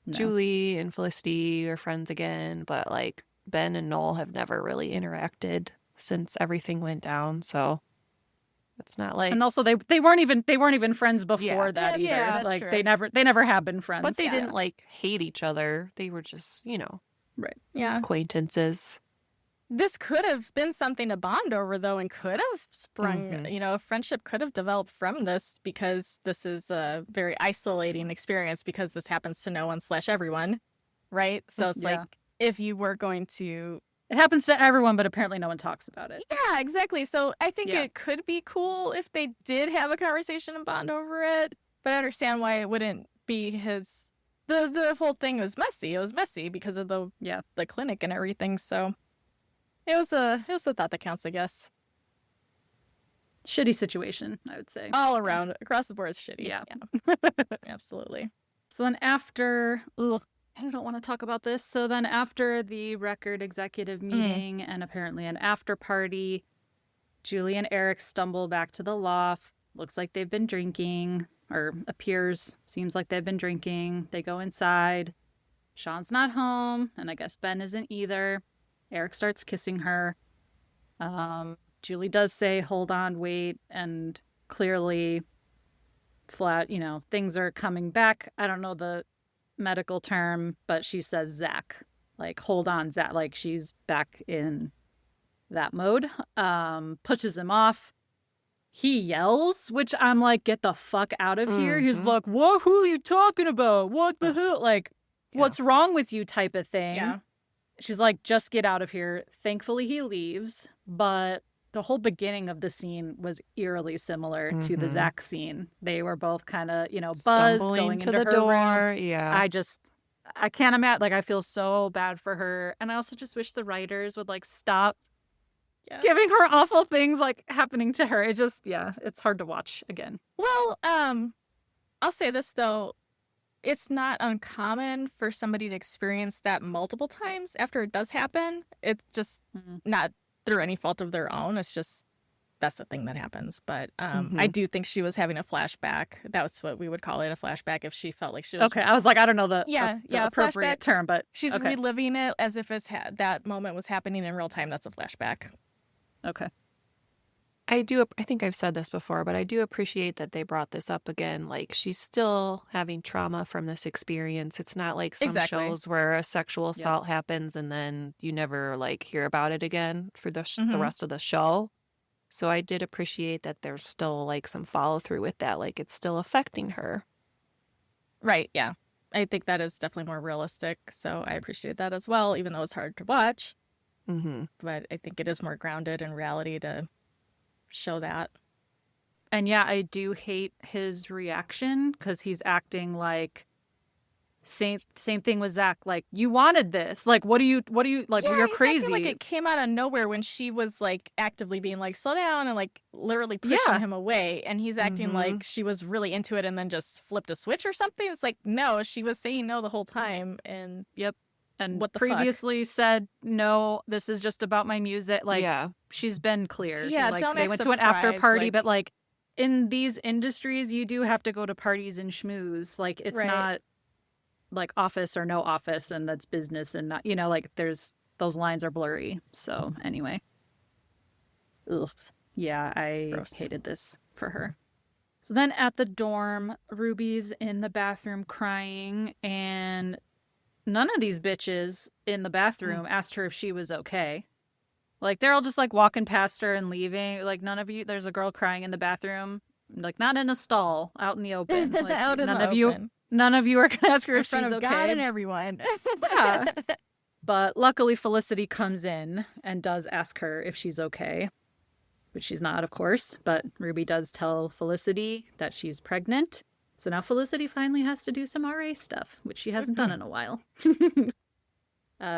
No. Julie and Felicity are friends again, but like Ben and Noel have never really interacted since everything went down. So it's not like, And also they weren't even friends before Yeah. that Yeah, either. that's Like true. they never have been friends. but they didn't like hate each other. They were just, Right. Yeah. acquaintances. This could have been something to bond over, though, and could have sprung, Mhm. a friendship could have developed from this, because this is a very isolating experience because this happens to no one / everyone, right? So it's Yeah. like, if you were going to... It happens to everyone, but apparently no one talks about it. Yeah, exactly. So I think Yeah. it could be cool if they did have a conversation and bond over it, but I understand why it wouldn't be his... The whole thing was messy. It was messy because of the clinic and everything, so... It was a thought that counts, I guess. Shitty situation, I would say. All around, across the board is shitty. Yeah. Absolutely. So then after, I don't want to talk about this. So then after the record executive meeting and apparently an after party, Julie and Erik stumble back to the loft. Looks like they've been drinking, or seems like they've been drinking. They go inside. Sean's not home, and I guess Ben isn't either. Erik starts kissing her. Julie does say, hold on, wait, and clearly things are coming back. I don't know the medical term, but she says Zach. Like, hold on, Zach. Like, she's back in that mode. Pushes him off. He yells, which I'm like, get the fuck out of here. He's like, what? Who are you talking about? What the hell? Like, what's wrong with you type of thing. Yeah. She's like, just get out of here. Thankfully, he leaves. But the whole beginning of the scene was eerily similar to the Zach scene. They were both kind of, buzzed Stumbling going to into the her door. room. Yeah. I can't imagine. Like, I feel so bad for her. And I also just wish the writers would, like, stop giving her awful things, like, happening to her. It just, it's hard to watch again. Well, I'll say this, though. It's not uncommon for somebody to experience that multiple times after it does happen. It's just not through any fault of their own. It's just, that's the thing that happens. But I do think she was having a flashback. That's what we would call it, a flashback, if she felt like she was... Okay, I was like, I don't know the appropriate flashback term, but... She's reliving it as if that moment was happening in real time. That's a flashback. Okay. I think I've said this before, but I do appreciate that they brought this up again. Like, she's still having trauma from this experience. It's not like some shows where a sexual assault happens and then you never, like, hear about it again for the rest of the show. So I did appreciate that there's still, like, some follow through with that. Like, it's still affecting her. Right, yeah. I think that is definitely more realistic. So I appreciate that as well, even though it's hard to watch. But I think it is more grounded in reality to show that. And yeah, I do hate his reaction because he's acting like same thing with Zach. Like, you wanted this. Like, what do you like? Yeah, you're he's crazy. acting like it came out of nowhere when she was like actively being like, slow down, and like literally pushing him away. And he's acting like she was really into it and then just flipped a switch or something. It's like, no, she was saying no the whole time. And and what the previously said, no, this is just about my music. Like, she's been clear. Yeah, like, don't they act went to an after surprised, party, like... but like in these industries, you do have to go to parties and schmooze. Like, it's not like office or no office, and that's business, and not, like, there's those lines are blurry. So anyway, I hated this for her. So then at the dorm, Ruby's in the bathroom crying, and none of these bitches in the bathroom asked her if she was okay. Like, they're all just, like, walking past her and leaving. Like, none of you, there's a girl crying in the bathroom. Like, not in a stall, out in the open. Like, Out in the open. None of you are going to ask her In if she's front of okay. God and everyone. Yeah. But luckily, Felicity comes in and does ask her if she's okay. But she's not, of course. But Ruby does tell Felicity that she's pregnant. So now Felicity finally has to do some RA stuff, which she hasn't done in a while.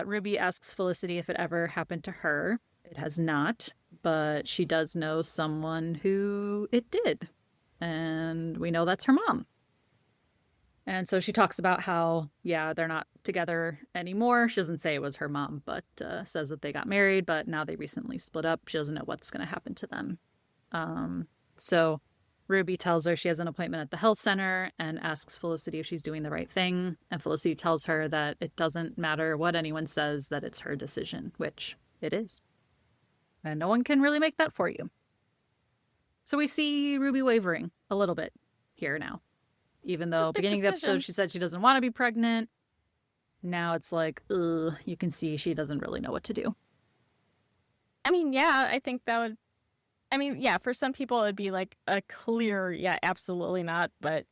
Ruby asks Felicity if it ever happened to her. It has not, but she does know someone who it did. And we know that's her mom. And so she talks about how, yeah, they're not together anymore. She doesn't say it was her mom, but says that they got married, but now they recently split up. She doesn't know what's going to happen to them. So Ruby tells her she has an appointment at the health center and asks Felicity if she's doing the right thing. And Felicity tells her that it doesn't matter what anyone says, that it's her decision, which it is. And no one can really make that for you. So we see Ruby wavering a little bit here now. Even though beginning of the episode she said she doesn't want to be pregnant. Now it's like, ugh, you can see she doesn't really know what to do. I mean, yeah, I think that would... I mean, yeah, for some people it would be like a clear, yeah, absolutely not. But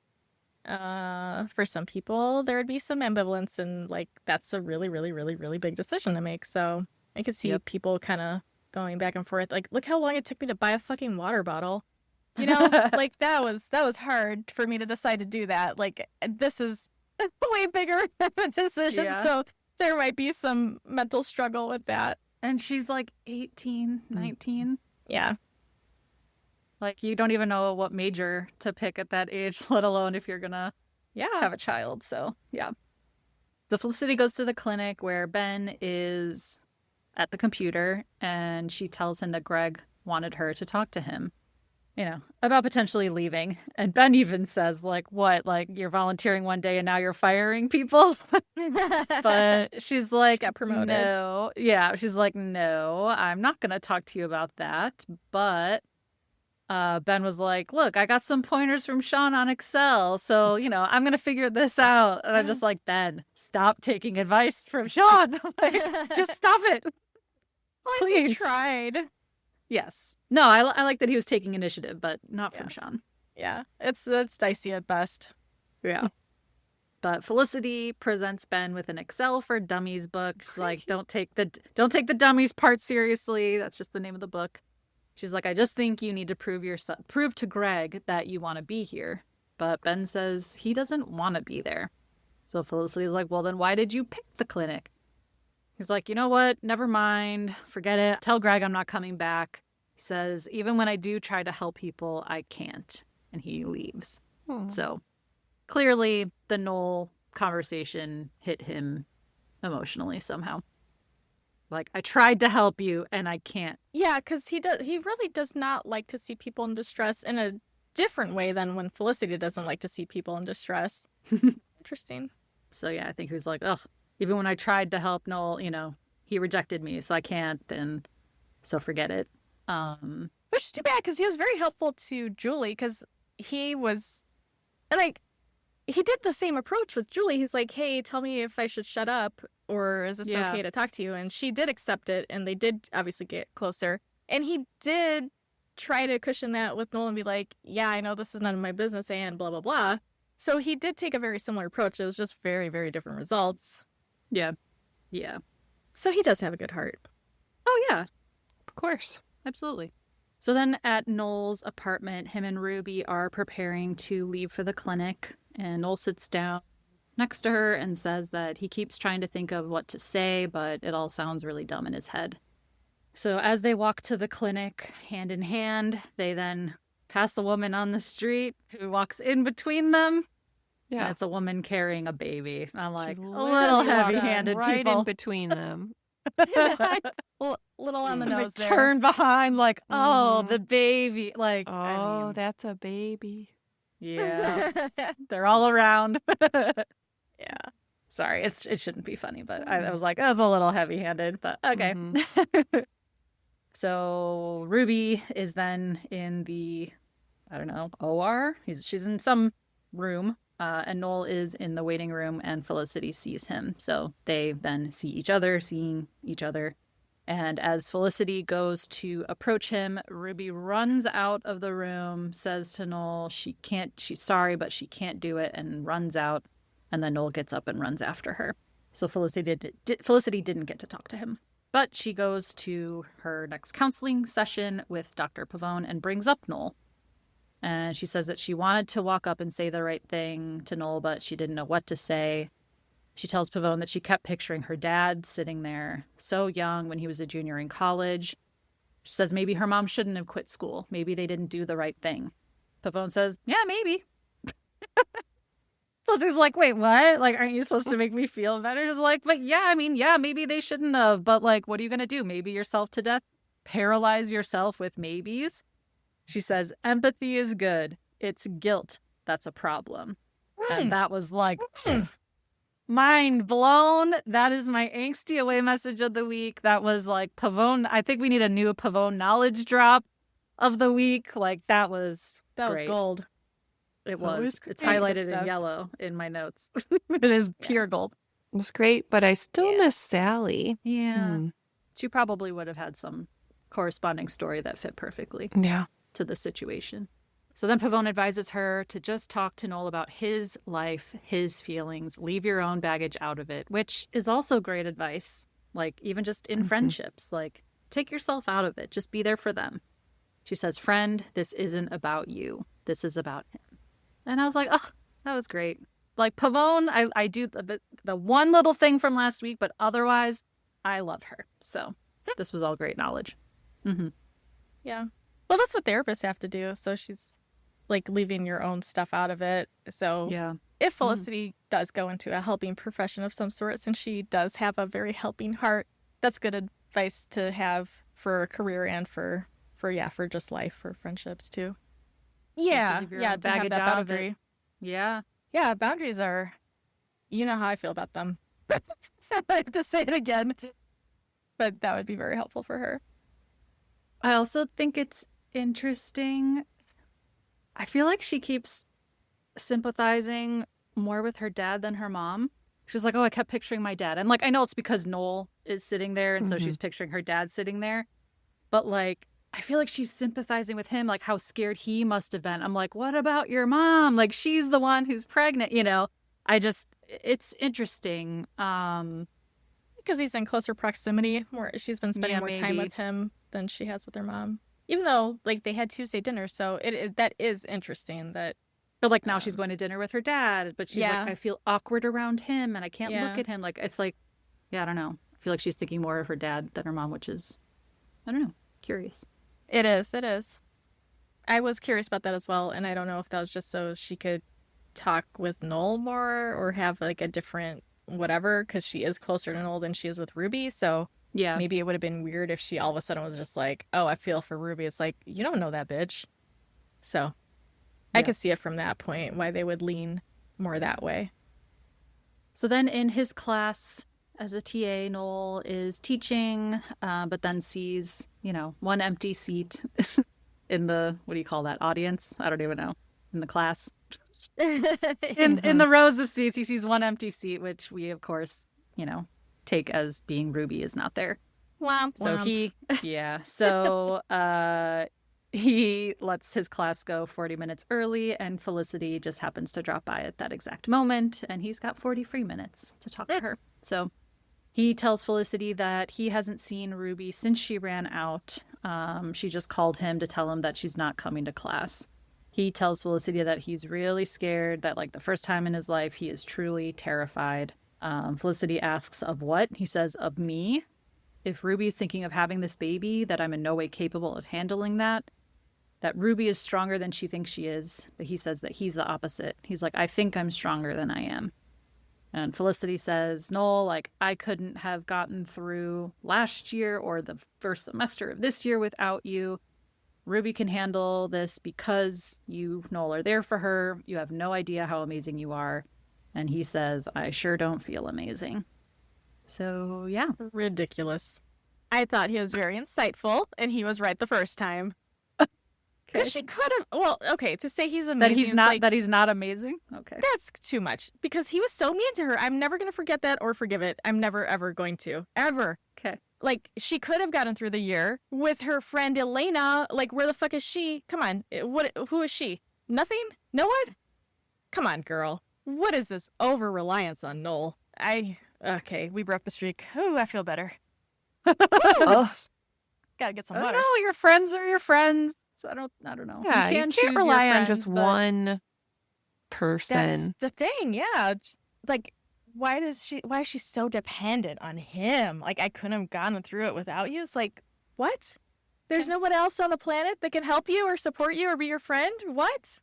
for some people there would be some ambivalence, and like that's a really, really, really, really big decision to make. So I could see people kind of going back and forth. Like, look how long it took me to buy a fucking water bottle. You know, like that was hard for me to decide to do that. Like, this is a way bigger of a decision. Yeah. So there might be some mental struggle with that. And she's like 18, 19. Yeah. Like, you don't even know what major to pick at that age, let alone if you're gonna have a child. So, yeah. So Felicity goes to the clinic where Ben is at the computer, and she tells him that Greg wanted her to talk to him, you know, about potentially leaving. And Ben even says, like, what? Like, you're volunteering one day and now you're firing people? But she's like, she got promoted. No. Yeah, she's like, no, I'm not going to talk to you about that. But Ben was like, look, I got some pointers from Sean on Excel. So, you know, I'm going to figure this out. And I'm just like, Ben, stop taking advice from Sean. Like, just stop it. Well, please. He tried. Yes. No, I like that he was taking initiative, but not from Sean. Yeah, it's dicey at best. Yeah. But Felicity presents Ben with an Excel for Dummies book. She's like, don't take the dummies part seriously. That's just the name of the book. She's like, I just think you need to prove to Greg that you want to be here. But Ben says he doesn't want to be there. So Felicity's like, well, then why did you pick the clinic? He's like, you know what? Never mind. Forget it. Tell Greg I'm not coming back. He says, even when I do try to help people, I can't. And he leaves. So clearly the Noel conversation hit him emotionally somehow. Like, I tried to help you and I can't. Yeah, because he really does not like to see people in distress in a different way than when Felicity doesn't like to see people in distress. Interesting. So yeah, I think he was like, ugh. Even when I tried to help Noel, you know, he rejected me, so I can't, and so forget it. Which is too bad, because he was very helpful to Julie, because he was, like, he did the same approach with Julie. He's like, hey, tell me if I should shut up, or is this okay to talk to you? And she did accept it, and they did obviously get closer. And he did try to cushion that with Noel and be like, yeah, I know this is none of my business, and blah, blah, blah. So he did take a very similar approach. It was just very, very different results. Yeah. Yeah. So he does have a good heart. Oh, yeah. Of course. Absolutely. So then at Noel's apartment, him and Ruby are preparing to leave for the clinic. And Noel sits down next to her and says that he keeps trying to think of what to say, but it all sounds really dumb in his head. So as they walk to the clinic, hand in hand, they then pass a woman on the street who walks in between them. Yeah, and it's a woman carrying a baby. I'm like, a little heavy-handed right people. in between them. Little on the nose there. Turn behind, like, oh, the baby. Like, oh, I mean, that's a baby. Yeah, they're all around. Yeah. Sorry, it shouldn't be funny, but I was like, that was a little heavy-handed, but okay. So Ruby is then in the I don't know, OR? She's in some room, and Noel is in the waiting room, and Felicity sees him. So they then see each other, seeing each other. And as Felicity goes to approach him, Ruby runs out of the room, says to Noel she's sorry, but she can't do it, and runs out. And then Noel gets up and runs after her. So Felicity didn't get to talk to him. But she goes to her next counseling session with Dr. Pavone and brings up Noel. And she says that she wanted to walk up and say the right thing to Noel, but she didn't know what to say. She tells Pavone that she kept picturing her dad sitting there so young when he was a junior in college. She says maybe her mom shouldn't have quit school. Maybe they didn't do the right thing. Pavone says, yeah, maybe. Felicity's like, wait, what? Like, aren't you supposed to make me feel better? She's like, but yeah, I mean, yeah, maybe they shouldn't have. But like, what are you going to do? Maybe yourself to death? Paralyze yourself with maybes? She says, empathy is good. It's guilt that's a problem. And that was like, mind blown. That is my angsty away message of the week. That was like Pavone. I think we need a new Pavone knowledge drop of the week. Like, that was was gold. It was. It's highlighted in yellow in my notes. It is pure gold. It was great, but I still miss Sally. Yeah. She probably would have had some corresponding story that fit perfectly to the situation. So then Pavone advises her to just talk to Noel about his life, his feelings, leave your own baggage out of it, which is also great advice. Like, even just in friendships, like, take yourself out of it. Just be there for them. She says, friend, this isn't about you. This is about him. And I was like, oh, that was great. Like, Pavone, I do the one little thing from last week, but otherwise, I love her. So this was all great knowledge. Yeah. Well, that's what therapists have to do. So she's like leaving your own stuff out of it. So if Felicity does go into a helping profession of some sort, since she does have a very helping heart, that's good advice to have for a career and for just life, for friendships too. Yeah, to have that boundary. Yeah. Yeah, boundaries are, you know how I feel about them. I have to say it again. But that would be very helpful for her. I also think it's interesting. I feel like she keeps sympathizing more with her dad than her mom. She's like, oh, I kept picturing my dad. And like, I know it's because Noel is sitting there, and so she's picturing her dad sitting there. But like, I feel like she's sympathizing with him, like how scared he must have been. I'm like, what about your mom? Like, she's the one who's pregnant, you know? It's interesting. Because he's in closer proximity. She's been spending more time with him than she has with her mom. Even though, like, they had Tuesday dinner, so that is interesting. But like, now she's going to dinner with her dad, but she's like, I feel awkward around him, and I can't look at him. Like, it's like, I don't know. I feel like she's thinking more of her dad than her mom, which is, I don't know, curious. It is. I was curious about that as well, and I don't know if that was just so she could talk with Noel more or have like a different whatever, because she is closer to Noel than she is with Ruby. So maybe it would have been weird if she all of a sudden was just like, oh, I feel for Ruby. It's like, you don't know that bitch. So I could see it from that point, why they would lean more that way. So then in his class as a TA, Noel is teaching, but then sees, one empty seat in the, what do you call that, audience? I don't even know. In the class. In the rows of seats, he sees one empty seat, which we, of course, take as being Ruby is not there. Womp, so womp. He lets his class go 40 minutes early, and Felicity just happens to drop by at that exact moment, and he's got 40 free minutes to talk to her. So he tells Felicity that he hasn't seen Ruby since she ran out. She just called him to tell him that she's not coming to class. He tells Felicity that he's really scared, that like the first time in his life, he is truly terrified. Felicity asks, of what? He says, of me. If Ruby's thinking of having this baby, that I'm in no way capable of handling that. That Ruby is stronger than she thinks she is. But he says that he's the opposite. He's like, I think I'm stronger than I am. And Felicity says, Noel, like, I couldn't have gotten through last year or the first semester of this year without you. Ruby can handle this because you, Noel, are there for her. You have no idea how amazing you are. And he says, I sure don't feel amazing. So, yeah. Ridiculous. I thought he was very insightful, and he was right the first time. Because she could have. Well, okay, to say he's amazing, that he's not amazing. Okay, that's too much. Because he was so mean to her. I'm never gonna forget that or forgive it. I'm never ever going to ever. Okay. Like, she could have gotten through the year with her friend Elena. Like, where the fuck is she? Come on, who is she? Nothing. No one. Come on, girl. What is this over reliance on Noel? Okay, we broke the streak. Ooh, I feel better. Oh. Gotta get some I water. don't know. Your friends are your friends. I don't know. Yeah, you can't rely on just one person. That's the thing. Yeah, like, why is she so dependent on him? Like, I couldn't have gotten through it without you. It's like, what? There's no one else on the planet that can help you or support you or be your friend? What?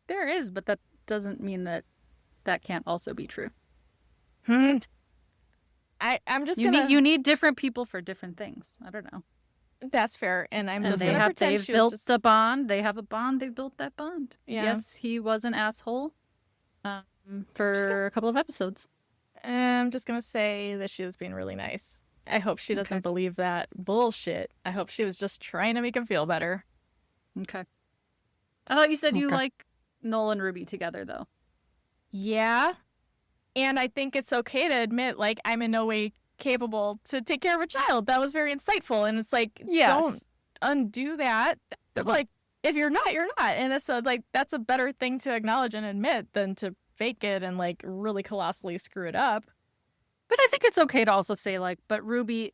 There is, but that doesn't mean that can't also be true. I'm just you need different people for different things. I don't know. That's fair, and I'm just they've gonna pretend she built was just... a bond. They have a bond. They built that bond. Yeah. Yes, he was an asshole for a couple of episodes. I'm just gonna say that she was being really nice. I hope she doesn't believe that bullshit. I hope she was just trying to make him feel better. Okay. I thought you said you like Noel and Ruby together, though. Yeah, and I think it's okay to admit, like, I'm in no way capable to take care of a child. That was very insightful, and it's like, don't undo that. Like, if you're not, you're not, and it's that's a better thing to acknowledge and admit than to fake it and like really colossally screw it up. But I think it's okay to also say, like, but Ruby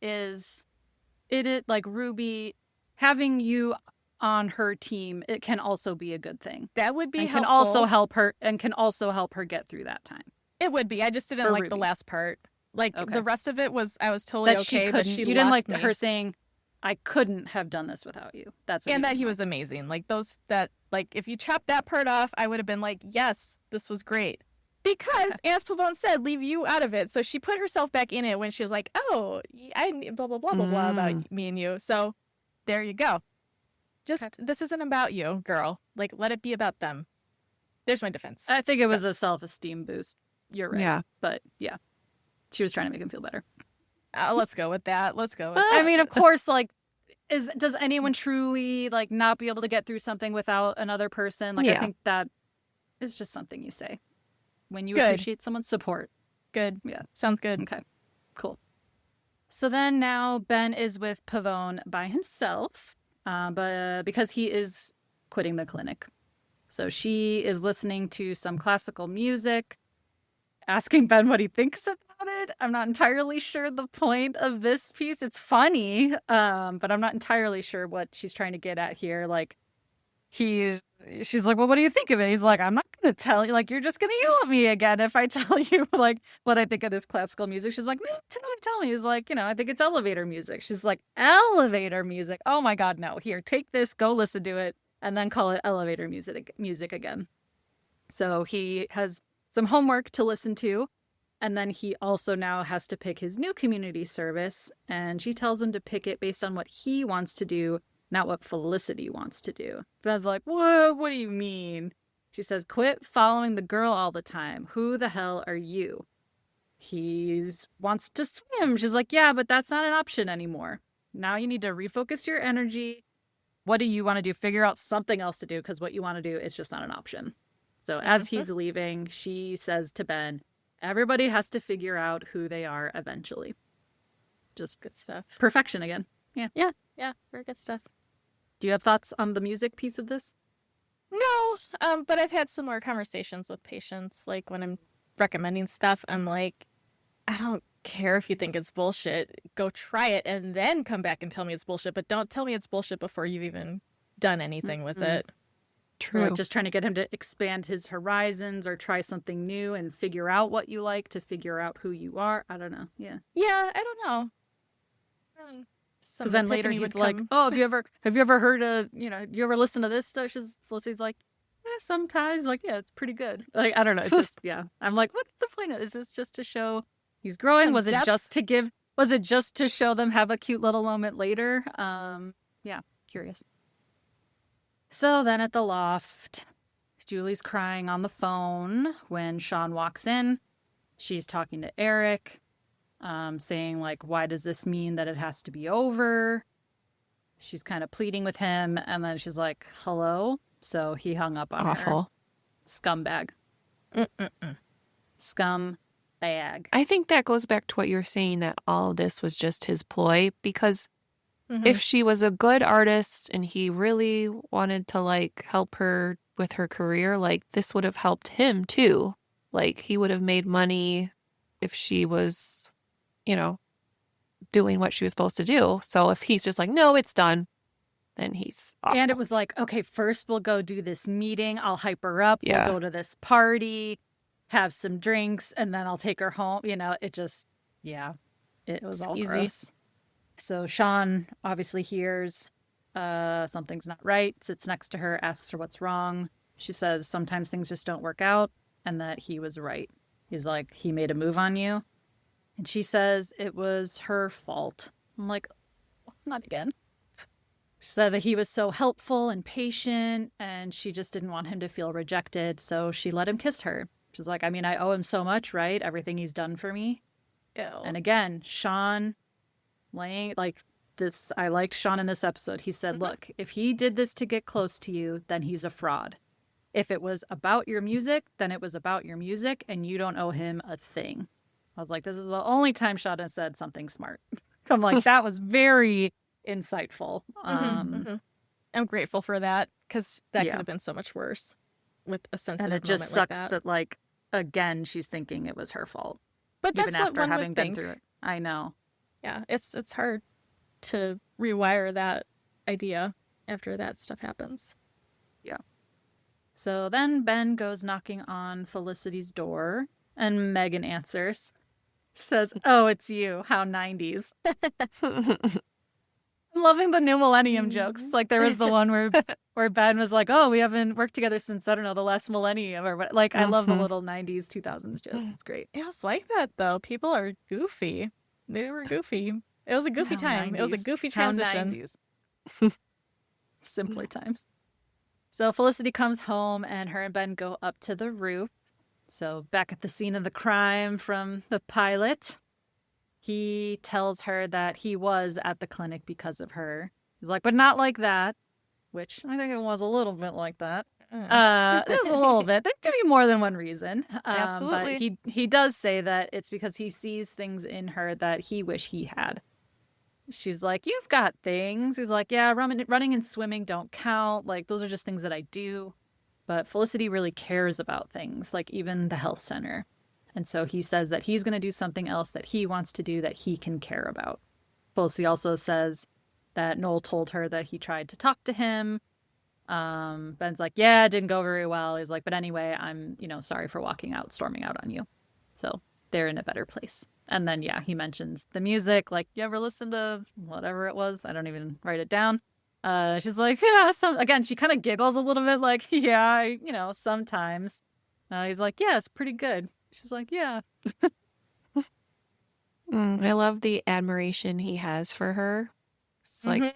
Ruby having you on her team, it can also be a good thing. That would be and helpful. Can also help her get through that time. It would be. I just didn't like the last part. Like, the rest of it was, I was totally okay, but you didn't like her saying, I couldn't have done this without you. That's what and that he was amazing. Like, if you chopped that part off, I would have been like, yes, this was great. Because, as Pavone said, leave you out of it. So she put herself back in it when she was like, oh, I blah, blah, blah, blah, blah about me and you. So there you go. This isn't about you, girl. Like, let it be about them. There's my defense. I think it was a self-esteem boost. You're right. Yeah. But, yeah. She was trying to make him feel better. Let's go with that. I mean, of course, like, does anyone truly, like, not be able to get through something without another person? Like, I think that is just something you say when you appreciate someone's support. Good. Yeah. Sounds good. Okay. Cool. So then now Ben is with Pavone by himself, but because he is quitting the clinic. So she is listening to some classical music, asking Ben what he thinks about it. I'm not entirely sure the point of this piece. It's funny, but I'm not entirely sure what she's trying to get at here. Like, she's like, well, what do you think of it? He's like, I'm not going to tell you. Like, you're just going to yell at me again if I tell you, like, what I think of this classical music. She's like, no, tell me. He's like, I think it's elevator music. She's like, elevator music? Oh, my God, no. Here, take this, go listen to it, and then call it elevator music again. So he has some homework to listen to, and then he also now has to pick his new community service, and she tells him to pick it based on what he wants to do, not what Felicity wants to do. Ben's like, what do you mean? She says, quit following the girl all the time. Who the hell are you? He wants to swim. She's like, yeah, but that's not an option anymore. Now you need to refocus your energy. What do you want to do? Figure out something else to do, because what you want to do is just not an option. So as he's leaving, she says to Ben, everybody has to figure out who they are eventually. Just good stuff. Perfection again. Yeah. Yeah. Very good stuff. Do you have thoughts on the music piece of this? No, but I've had similar conversations with patients. Like, when I'm recommending stuff, I'm like, I don't care if you think it's bullshit. Go try it and then come back and tell me it's bullshit. But don't tell me it's bullshit before you've even done anything with it. True. Or just trying to get him to expand his horizons or try something new and figure out what you like, to figure out who you are. I don't know. Yeah. Yeah, I don't know. Because then later he's like, oh, have you ever heard of, you ever listen to this stuff? Felicity's like, sometimes. Like, yeah, it's pretty good. Like, I don't know. It's just, yeah. I'm like, what's the point of this? Is this just to show he's growing? Was it just to show them have a cute little moment later? Yeah, curious. So then at the loft, Julie's crying on the phone when Sean walks in. She's talking to Erik, saying, like, why does this mean that it has to be over? She's kind of pleading with him, and then she's like, hello? So he hung up on her. Awful. Scumbag. Scumbag. I think that goes back to what you were saying, that all of this was just his ploy, because if she was a good artist and he really wanted to like help her with her career, like this would have helped him too. Like he would have made money if she was, you know, doing what she was supposed to do. So if he's just like, no, it's done, then he's awful. And it was like, okay, first we'll go do this meeting. I'll hype her up. Yeah. We'll go to this party, have some drinks, and then I'll take her home. You know, it just, it was all easy. gross. So Sean obviously hears something's not right, sits next to her, asks her what's wrong. She says sometimes things just don't work out and that he was right. He's like, he made a move on you. And she says it was her fault. I'm like, not again. She said that he was so helpful and patient and she just didn't want him to feel rejected. So she let him kiss her. She's like, I mean, I owe him so much, right? Everything he's done for me. Ew. And again, Sean laying like this. I liked Sean in this episode. He said, look, if he did this to get close to you, then he's a fraud. If it was about your music, then it was about your music and you don't owe him a thing. I was like, this is the only time Sean has said something smart. I'm like, that was very insightful. I'm grateful for that because that could have been so much worse with a sensitive moment. And it just sucks like that, like, again, she's thinking it was her fault. But that's even what after one having would been think. through it. I know. Yeah, it's hard to rewire that idea after that stuff happens. Yeah. So then Ben goes knocking on Felicity's door, and Megan answers. Says, oh, it's you. How 90s. I'm loving the new millennium jokes. Like there was the one where Ben was like, oh, we haven't worked together since, I don't know, the last millennium or what. Like I love the little 90s, 2000s jokes. It's great. It was like that though. People are goofy. They were goofy. It was a goofy time. 90s. It was a goofy How transition. 90s. Simpler times. So Felicity comes home and her and Ben go up to the roof. So back at the scene of the crime from the pilot, he tells her that he was at the clinic because of her. He's like, but not like that, which I think it was a little bit like that. It was a little bit. There could be more than one reason. Absolutely. But he does say that it's because he sees things in her that he wish he had. She's like, you've got things. He's like, yeah, running and swimming don't count. Like, those are just things that I do. But Felicity really cares about things, like even the health center. And so he says that he's going to do something else that he wants to do that he can care about. Felicity also says that Noel told her that he tried to talk to him. Ben's like, yeah, it didn't go very well. He's like, but anyway, I'm, sorry for storming out on you. So they're in a better place. And then, yeah, he mentions the music. Like, you ever listen to whatever it was? I don't even write it down. She's like, yeah, again, she kind of giggles a little bit like, yeah, sometimes. He's like, yeah, it's pretty good. She's like, yeah. I love the admiration he has for her. It's like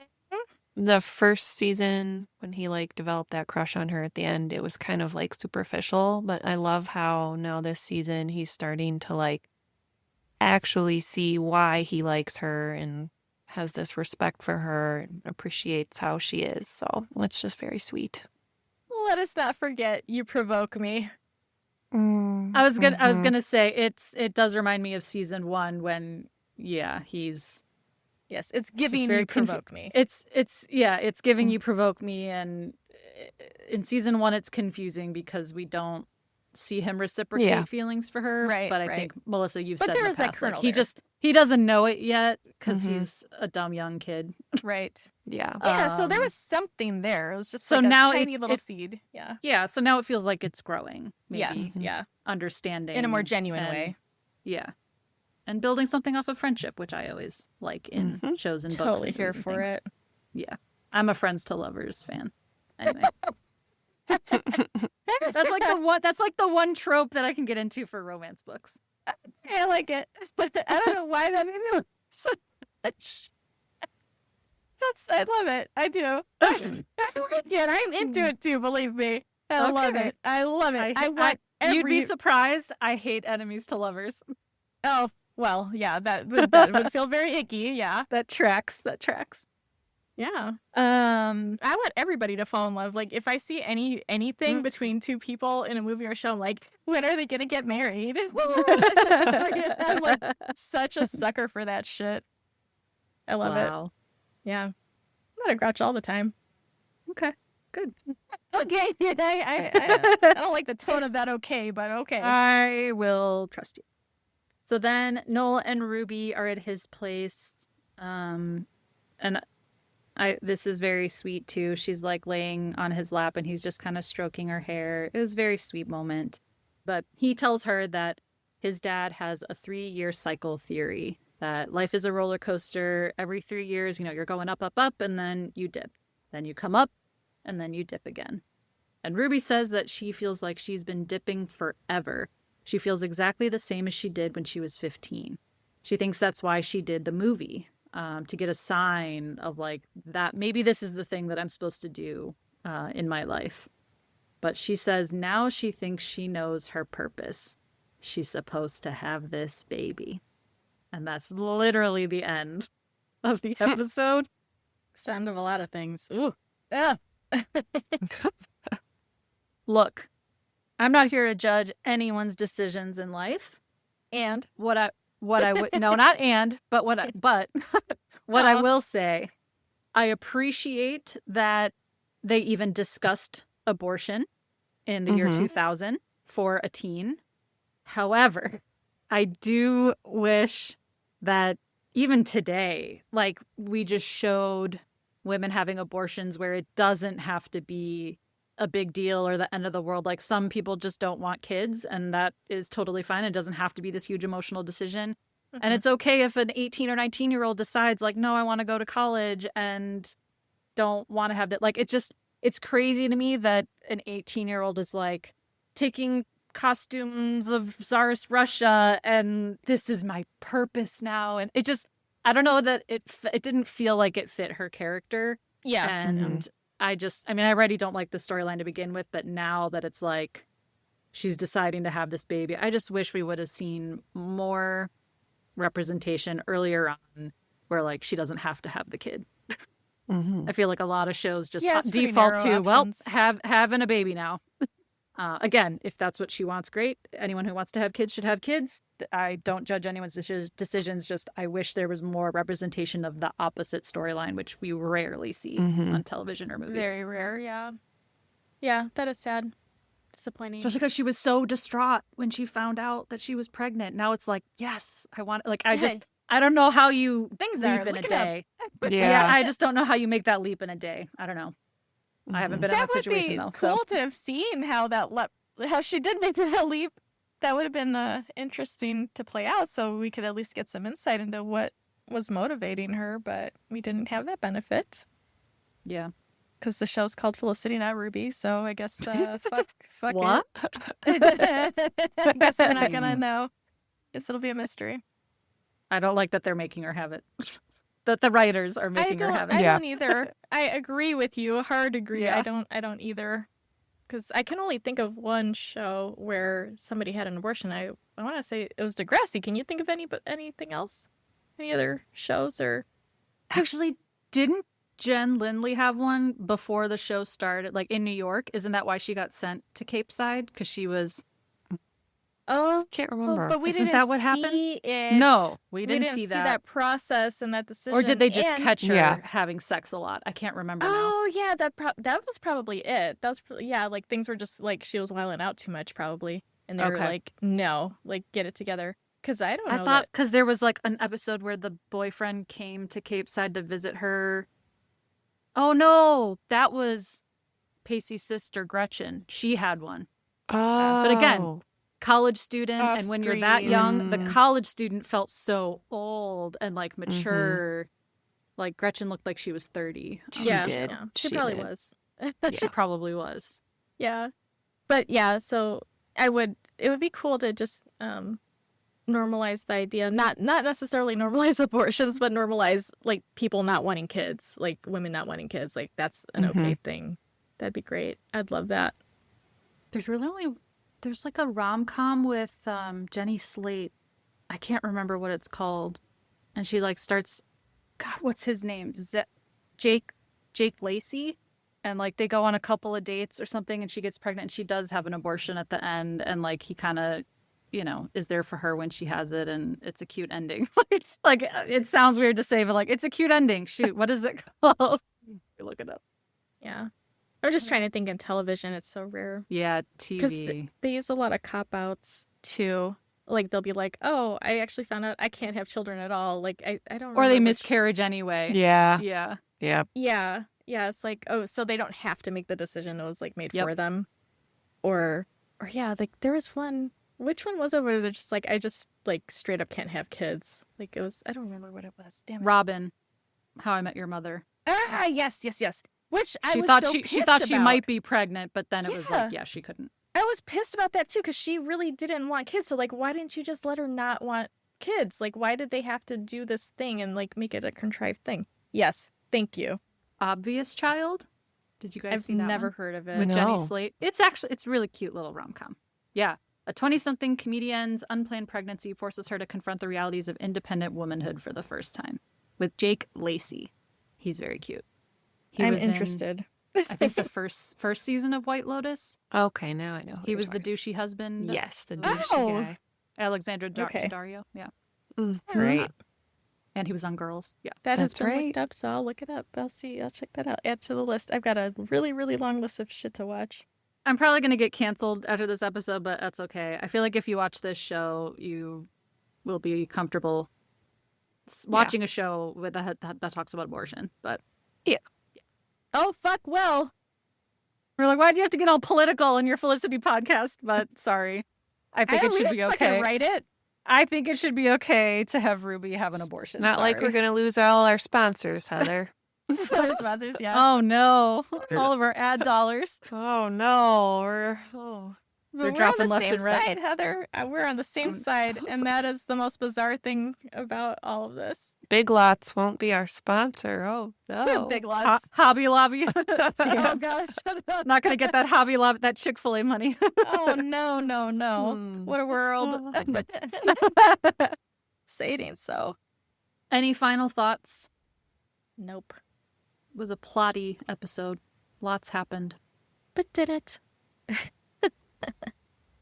the first season when he like developed that crush on her at the end, it was kind of like superficial, but I love how now this season he's starting to like actually see why he likes her and has this respect for her and appreciates how she is. So it's just very sweet. Let us not forget, you provoke me. I was gonna say it does remind me of season 1 when he's it's giving you provoke me. It's giving you provoke me, and in season 1 it's confusing because we don't see him reciprocate feelings for her. Right, but I think Melissa, you've said there in is the that past, kernel like, he doesn't know it yet because he's a dumb young kid. Right. Yeah. Yeah. So there was something there. It was just so like a now tiny little seed. Yeah. Yeah. So now it feels like it's growing. Maybe. Yes. Yeah. Understanding in a more genuine way. Yeah. And building something off of friendship, which I always like in shows and books. Totally and here and for things. it. Yeah. I'm a friends to lovers fan. Anyway. That's like the one trope that I can get into for romance books. I like it. But I don't know why that made me so much. I love it. I do. Yeah, I'm into it too, believe me. I love it. I love it. I want You'd be surprised. I hate enemies to lovers. Oh, well, yeah, that would feel very icky, yeah. That tracks. Yeah. Um, I want everybody to fall in love. Like, if I see anything between two people in a movie or show, I'm like, when are they gonna get married? I'm like such a sucker for that shit. I love it. wow. Yeah. I'm not a grouch all the time. Okay, good. Okay. Yeah, I don't like the tone of that okay, but okay. I will trust you. So then Noel and Ruby are at his place. And this is very sweet too. She's like laying on his lap and he's just kind of stroking her hair. It was a very sweet moment. But he tells her that his dad has a 3-year cycle theory, that life is a roller coaster. Every 3 years, you're going up, up, up, and then you dip. Then you come up, and then you dip again. And Ruby says that she feels like she's been dipping forever. She feels exactly the same as she did when she was 15. She thinks that's why she did the movie, to get a sign of like that maybe this is the thing that I'm supposed to do in my life. But she says now she thinks she knows her purpose. She's supposed to have this baby. And that's literally the end of the episode. Sound of a lot of things. Ooh. Ugh. Look, I'm not here to judge anyone's decisions in life. And what I would no, not and, but what I will say, I appreciate that they even discussed abortion in the year 2000 for a teen. However, I do wish that even today, like we just showed women having abortions where it doesn't have to be a big deal or the end of the world. Like some people just don't want kids and that is totally fine. It doesn't have to be this huge emotional decision. And it's okay if an 18 or 19-year-old decides like, no, I want to go to college and don't want to have that. Like it's crazy to me that an 18-year-old is like taking costumes of Tsarist Russia and this is my purpose now. And it just, I don't know that it didn't feel like it fit her character. yeah. And I already don't like the storyline to begin with, but now that it's like she's deciding to have this baby, I just wish we would have seen more representation earlier on where like she doesn't have to have the kid. I feel like a lot of shows just default to, well, having a baby now. Again, if that's what she wants, great. Anyone who wants to have kids should have kids. I don't judge anyone's decisions. Just I wish there was more representation of the opposite storyline, which we rarely see on television or movie. Very rare, yeah. Yeah, that is sad. Disappointing. Especially because she was so distraught when she found out that she was pregnant. Now it's like, yes, I want, like, I don't know how you Things leap are in a day. Yeah. I just don't know how you make that leap in a day. I don't know. I haven't been in that situation though. That would be cool to have seen how how she did make that leap. That would have been interesting to play out, so we could at least get some insight into what was motivating her. But we didn't have that benefit. Yeah, because the show's called Felicity, not Ruby. So I guess fuck what? it. I guess we're not gonna know. Guess it'll be a mystery. I don't like that they're making her have it. That the writers are making her have it. I don't either. I agree with you. Hard agree. Yeah. I don't either. Because I can only think of one show where somebody had an abortion. I want to say it was Degrassi. Can you think of anything else? Any other shows or? Actually, didn't Jen Lindley have one before the show started? Like in New York, isn't that why she got sent to Cape Side? Because she was. Oh, can't remember. But we Isn't didn't that what happened? see it. No, we didn't see that process and that decision. Or did they just catch her having sex a lot? I can't remember now. Oh yeah, that was probably it. That was like things were just like she was wilding out too much probably, and they were like, no, like get it together. Because I don't know. I thought because there was like an episode where the boyfriend came to Cape Side to visit her. Oh no, that was Pacey's sister Gretchen. She had one. Oh, but again. College student, Off and when you're that young, the college student felt so old and like mature. Like Gretchen looked like she was 30. She did. Yeah. She probably did. was. She probably was. Yeah, but yeah. So it would be cool to just normalize the idea, not necessarily normalize abortions, but normalize like people not wanting kids, like women not wanting kids. Like that's an okay thing. That'd be great. I'd love that. There's like a rom-com with Jenny Slate. I can't remember what it's called. And she like starts, God, what's his name? Jake Lacey, and like they go on a couple of dates or something, and she gets pregnant, and she does have an abortion at the end, and like he kind of, is there for her when she has it, and it's a cute ending. It's like, it sounds weird to say, but like, it's a cute ending. Shoot, what is it called? Look it up. Yeah. I'm just trying to think in television. It's so rare. Yeah, Because TV. they use a lot of cop-outs, too. Like, they'll be like, oh, I actually found out I can't have children at all. Like, I don't remember. Or they which- miscarriage anyway. Yeah. Yeah. Yeah. Yeah. Yeah, it's like, oh, so they don't have to make the decision. It was, like, made Yep. for them. Or yeah, like, there was one... Which one was it where they're just like, I just, like, straight up can't have kids? Like, it was... I don't remember what it was. Damn it. Robin, How I Met Your Mother. Ah, yes. Which I She was thought so she pissed thought she about. might be pregnant, but then it was like, Yeah. yeah, she couldn't. I was pissed about that too, because she really didn't want kids. So, like, why didn't you just let her not want kids? Like, why did they have to do this thing and, like, make it a contrived thing? Yes, thank you. Obvious Child. Did you guys I've see that never one? heard of it. With Jenny No. Slate? It's really cute little rom-com. Yeah. A 20-something comedian's unplanned pregnancy forces her to confront the realities of independent womanhood for the first time. With Jake Lacey. He's very cute. He I'm was in, interested. I think the first season of White Lotus. Okay, now I know. Who He you're was the talking- douchey husband. Yes, the Oh. douchey guy. Alexandra Okay. Daddario. Yeah. Great. And he was on Girls. Yeah. That has That's been right. looked up, so I'll look it up. I'll check that out. Add to the list. I've got a really, really long list of shit to watch. I'm probably going to get canceled after this episode, but that's okay. I feel like if you watch this show, you will be comfortable watching a show with that talks about abortion. But Oh, fuck, well. we're like, why do you have to get all political in your Felicity podcast? But sorry. I think it should be Fucking okay. write it. I think it should be okay to have Ruby have an abortion. Not like we're Sorry. going to lose all our sponsors, Heather. Other sponsors, yeah. Oh, no. All of our ad dollars. Oh, no. They're But dropping we're on the left same and right. side, Heather. We're on the same side, and that is the most bizarre thing about all of this. Big Lots won't be our sponsor. Oh, no. Big Lots. Hobby Lobby. Oh Damn. gosh, shut up. Not going to get that Hobby Lobby, that Chick-fil-A money. Oh no. Hmm. What a world. Say it ain't so. Any final thoughts? Nope. It was a plotty episode. Lots happened. But did it?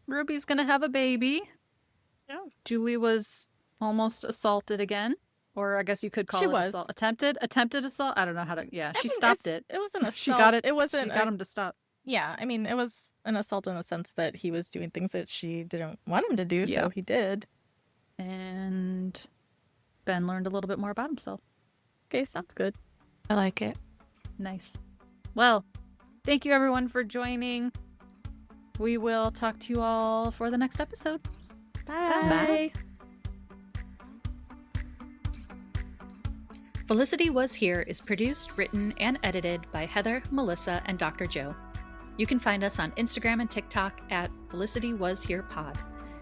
Ruby's gonna have a baby. Yeah. Julie was almost assaulted again. Or I guess you could call She it was. assault. Attempted assault? I don't know how to... Yeah, I she mean, stopped it. It was an assault. She got it. It wasn't. She got him to stop. Yeah, I mean, it was an assault in the sense that he was doing things that she didn't want him to do, Yeah. so he did. And Ben learned a little bit more about himself. Okay, sounds good. I like it. Nice. Well, thank you everyone for joining. We will talk to you all for the next episode. Bye. Felicity Was Here is produced, written, and edited by Heather, Melissa, and Dr. Joe. You can find us on Instagram and TikTok at Felicity Was Here Pod.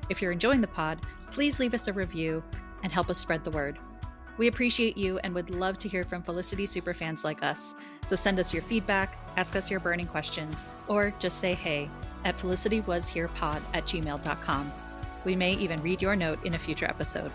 If you're enjoying the pod, please leave us a review and help us spread the word. We appreciate you and would love to hear from Felicity superfans like us. So send us your feedback, ask us your burning questions, or just say hey at felicitywasherepod@gmail.com. We may even read your note in a future episode.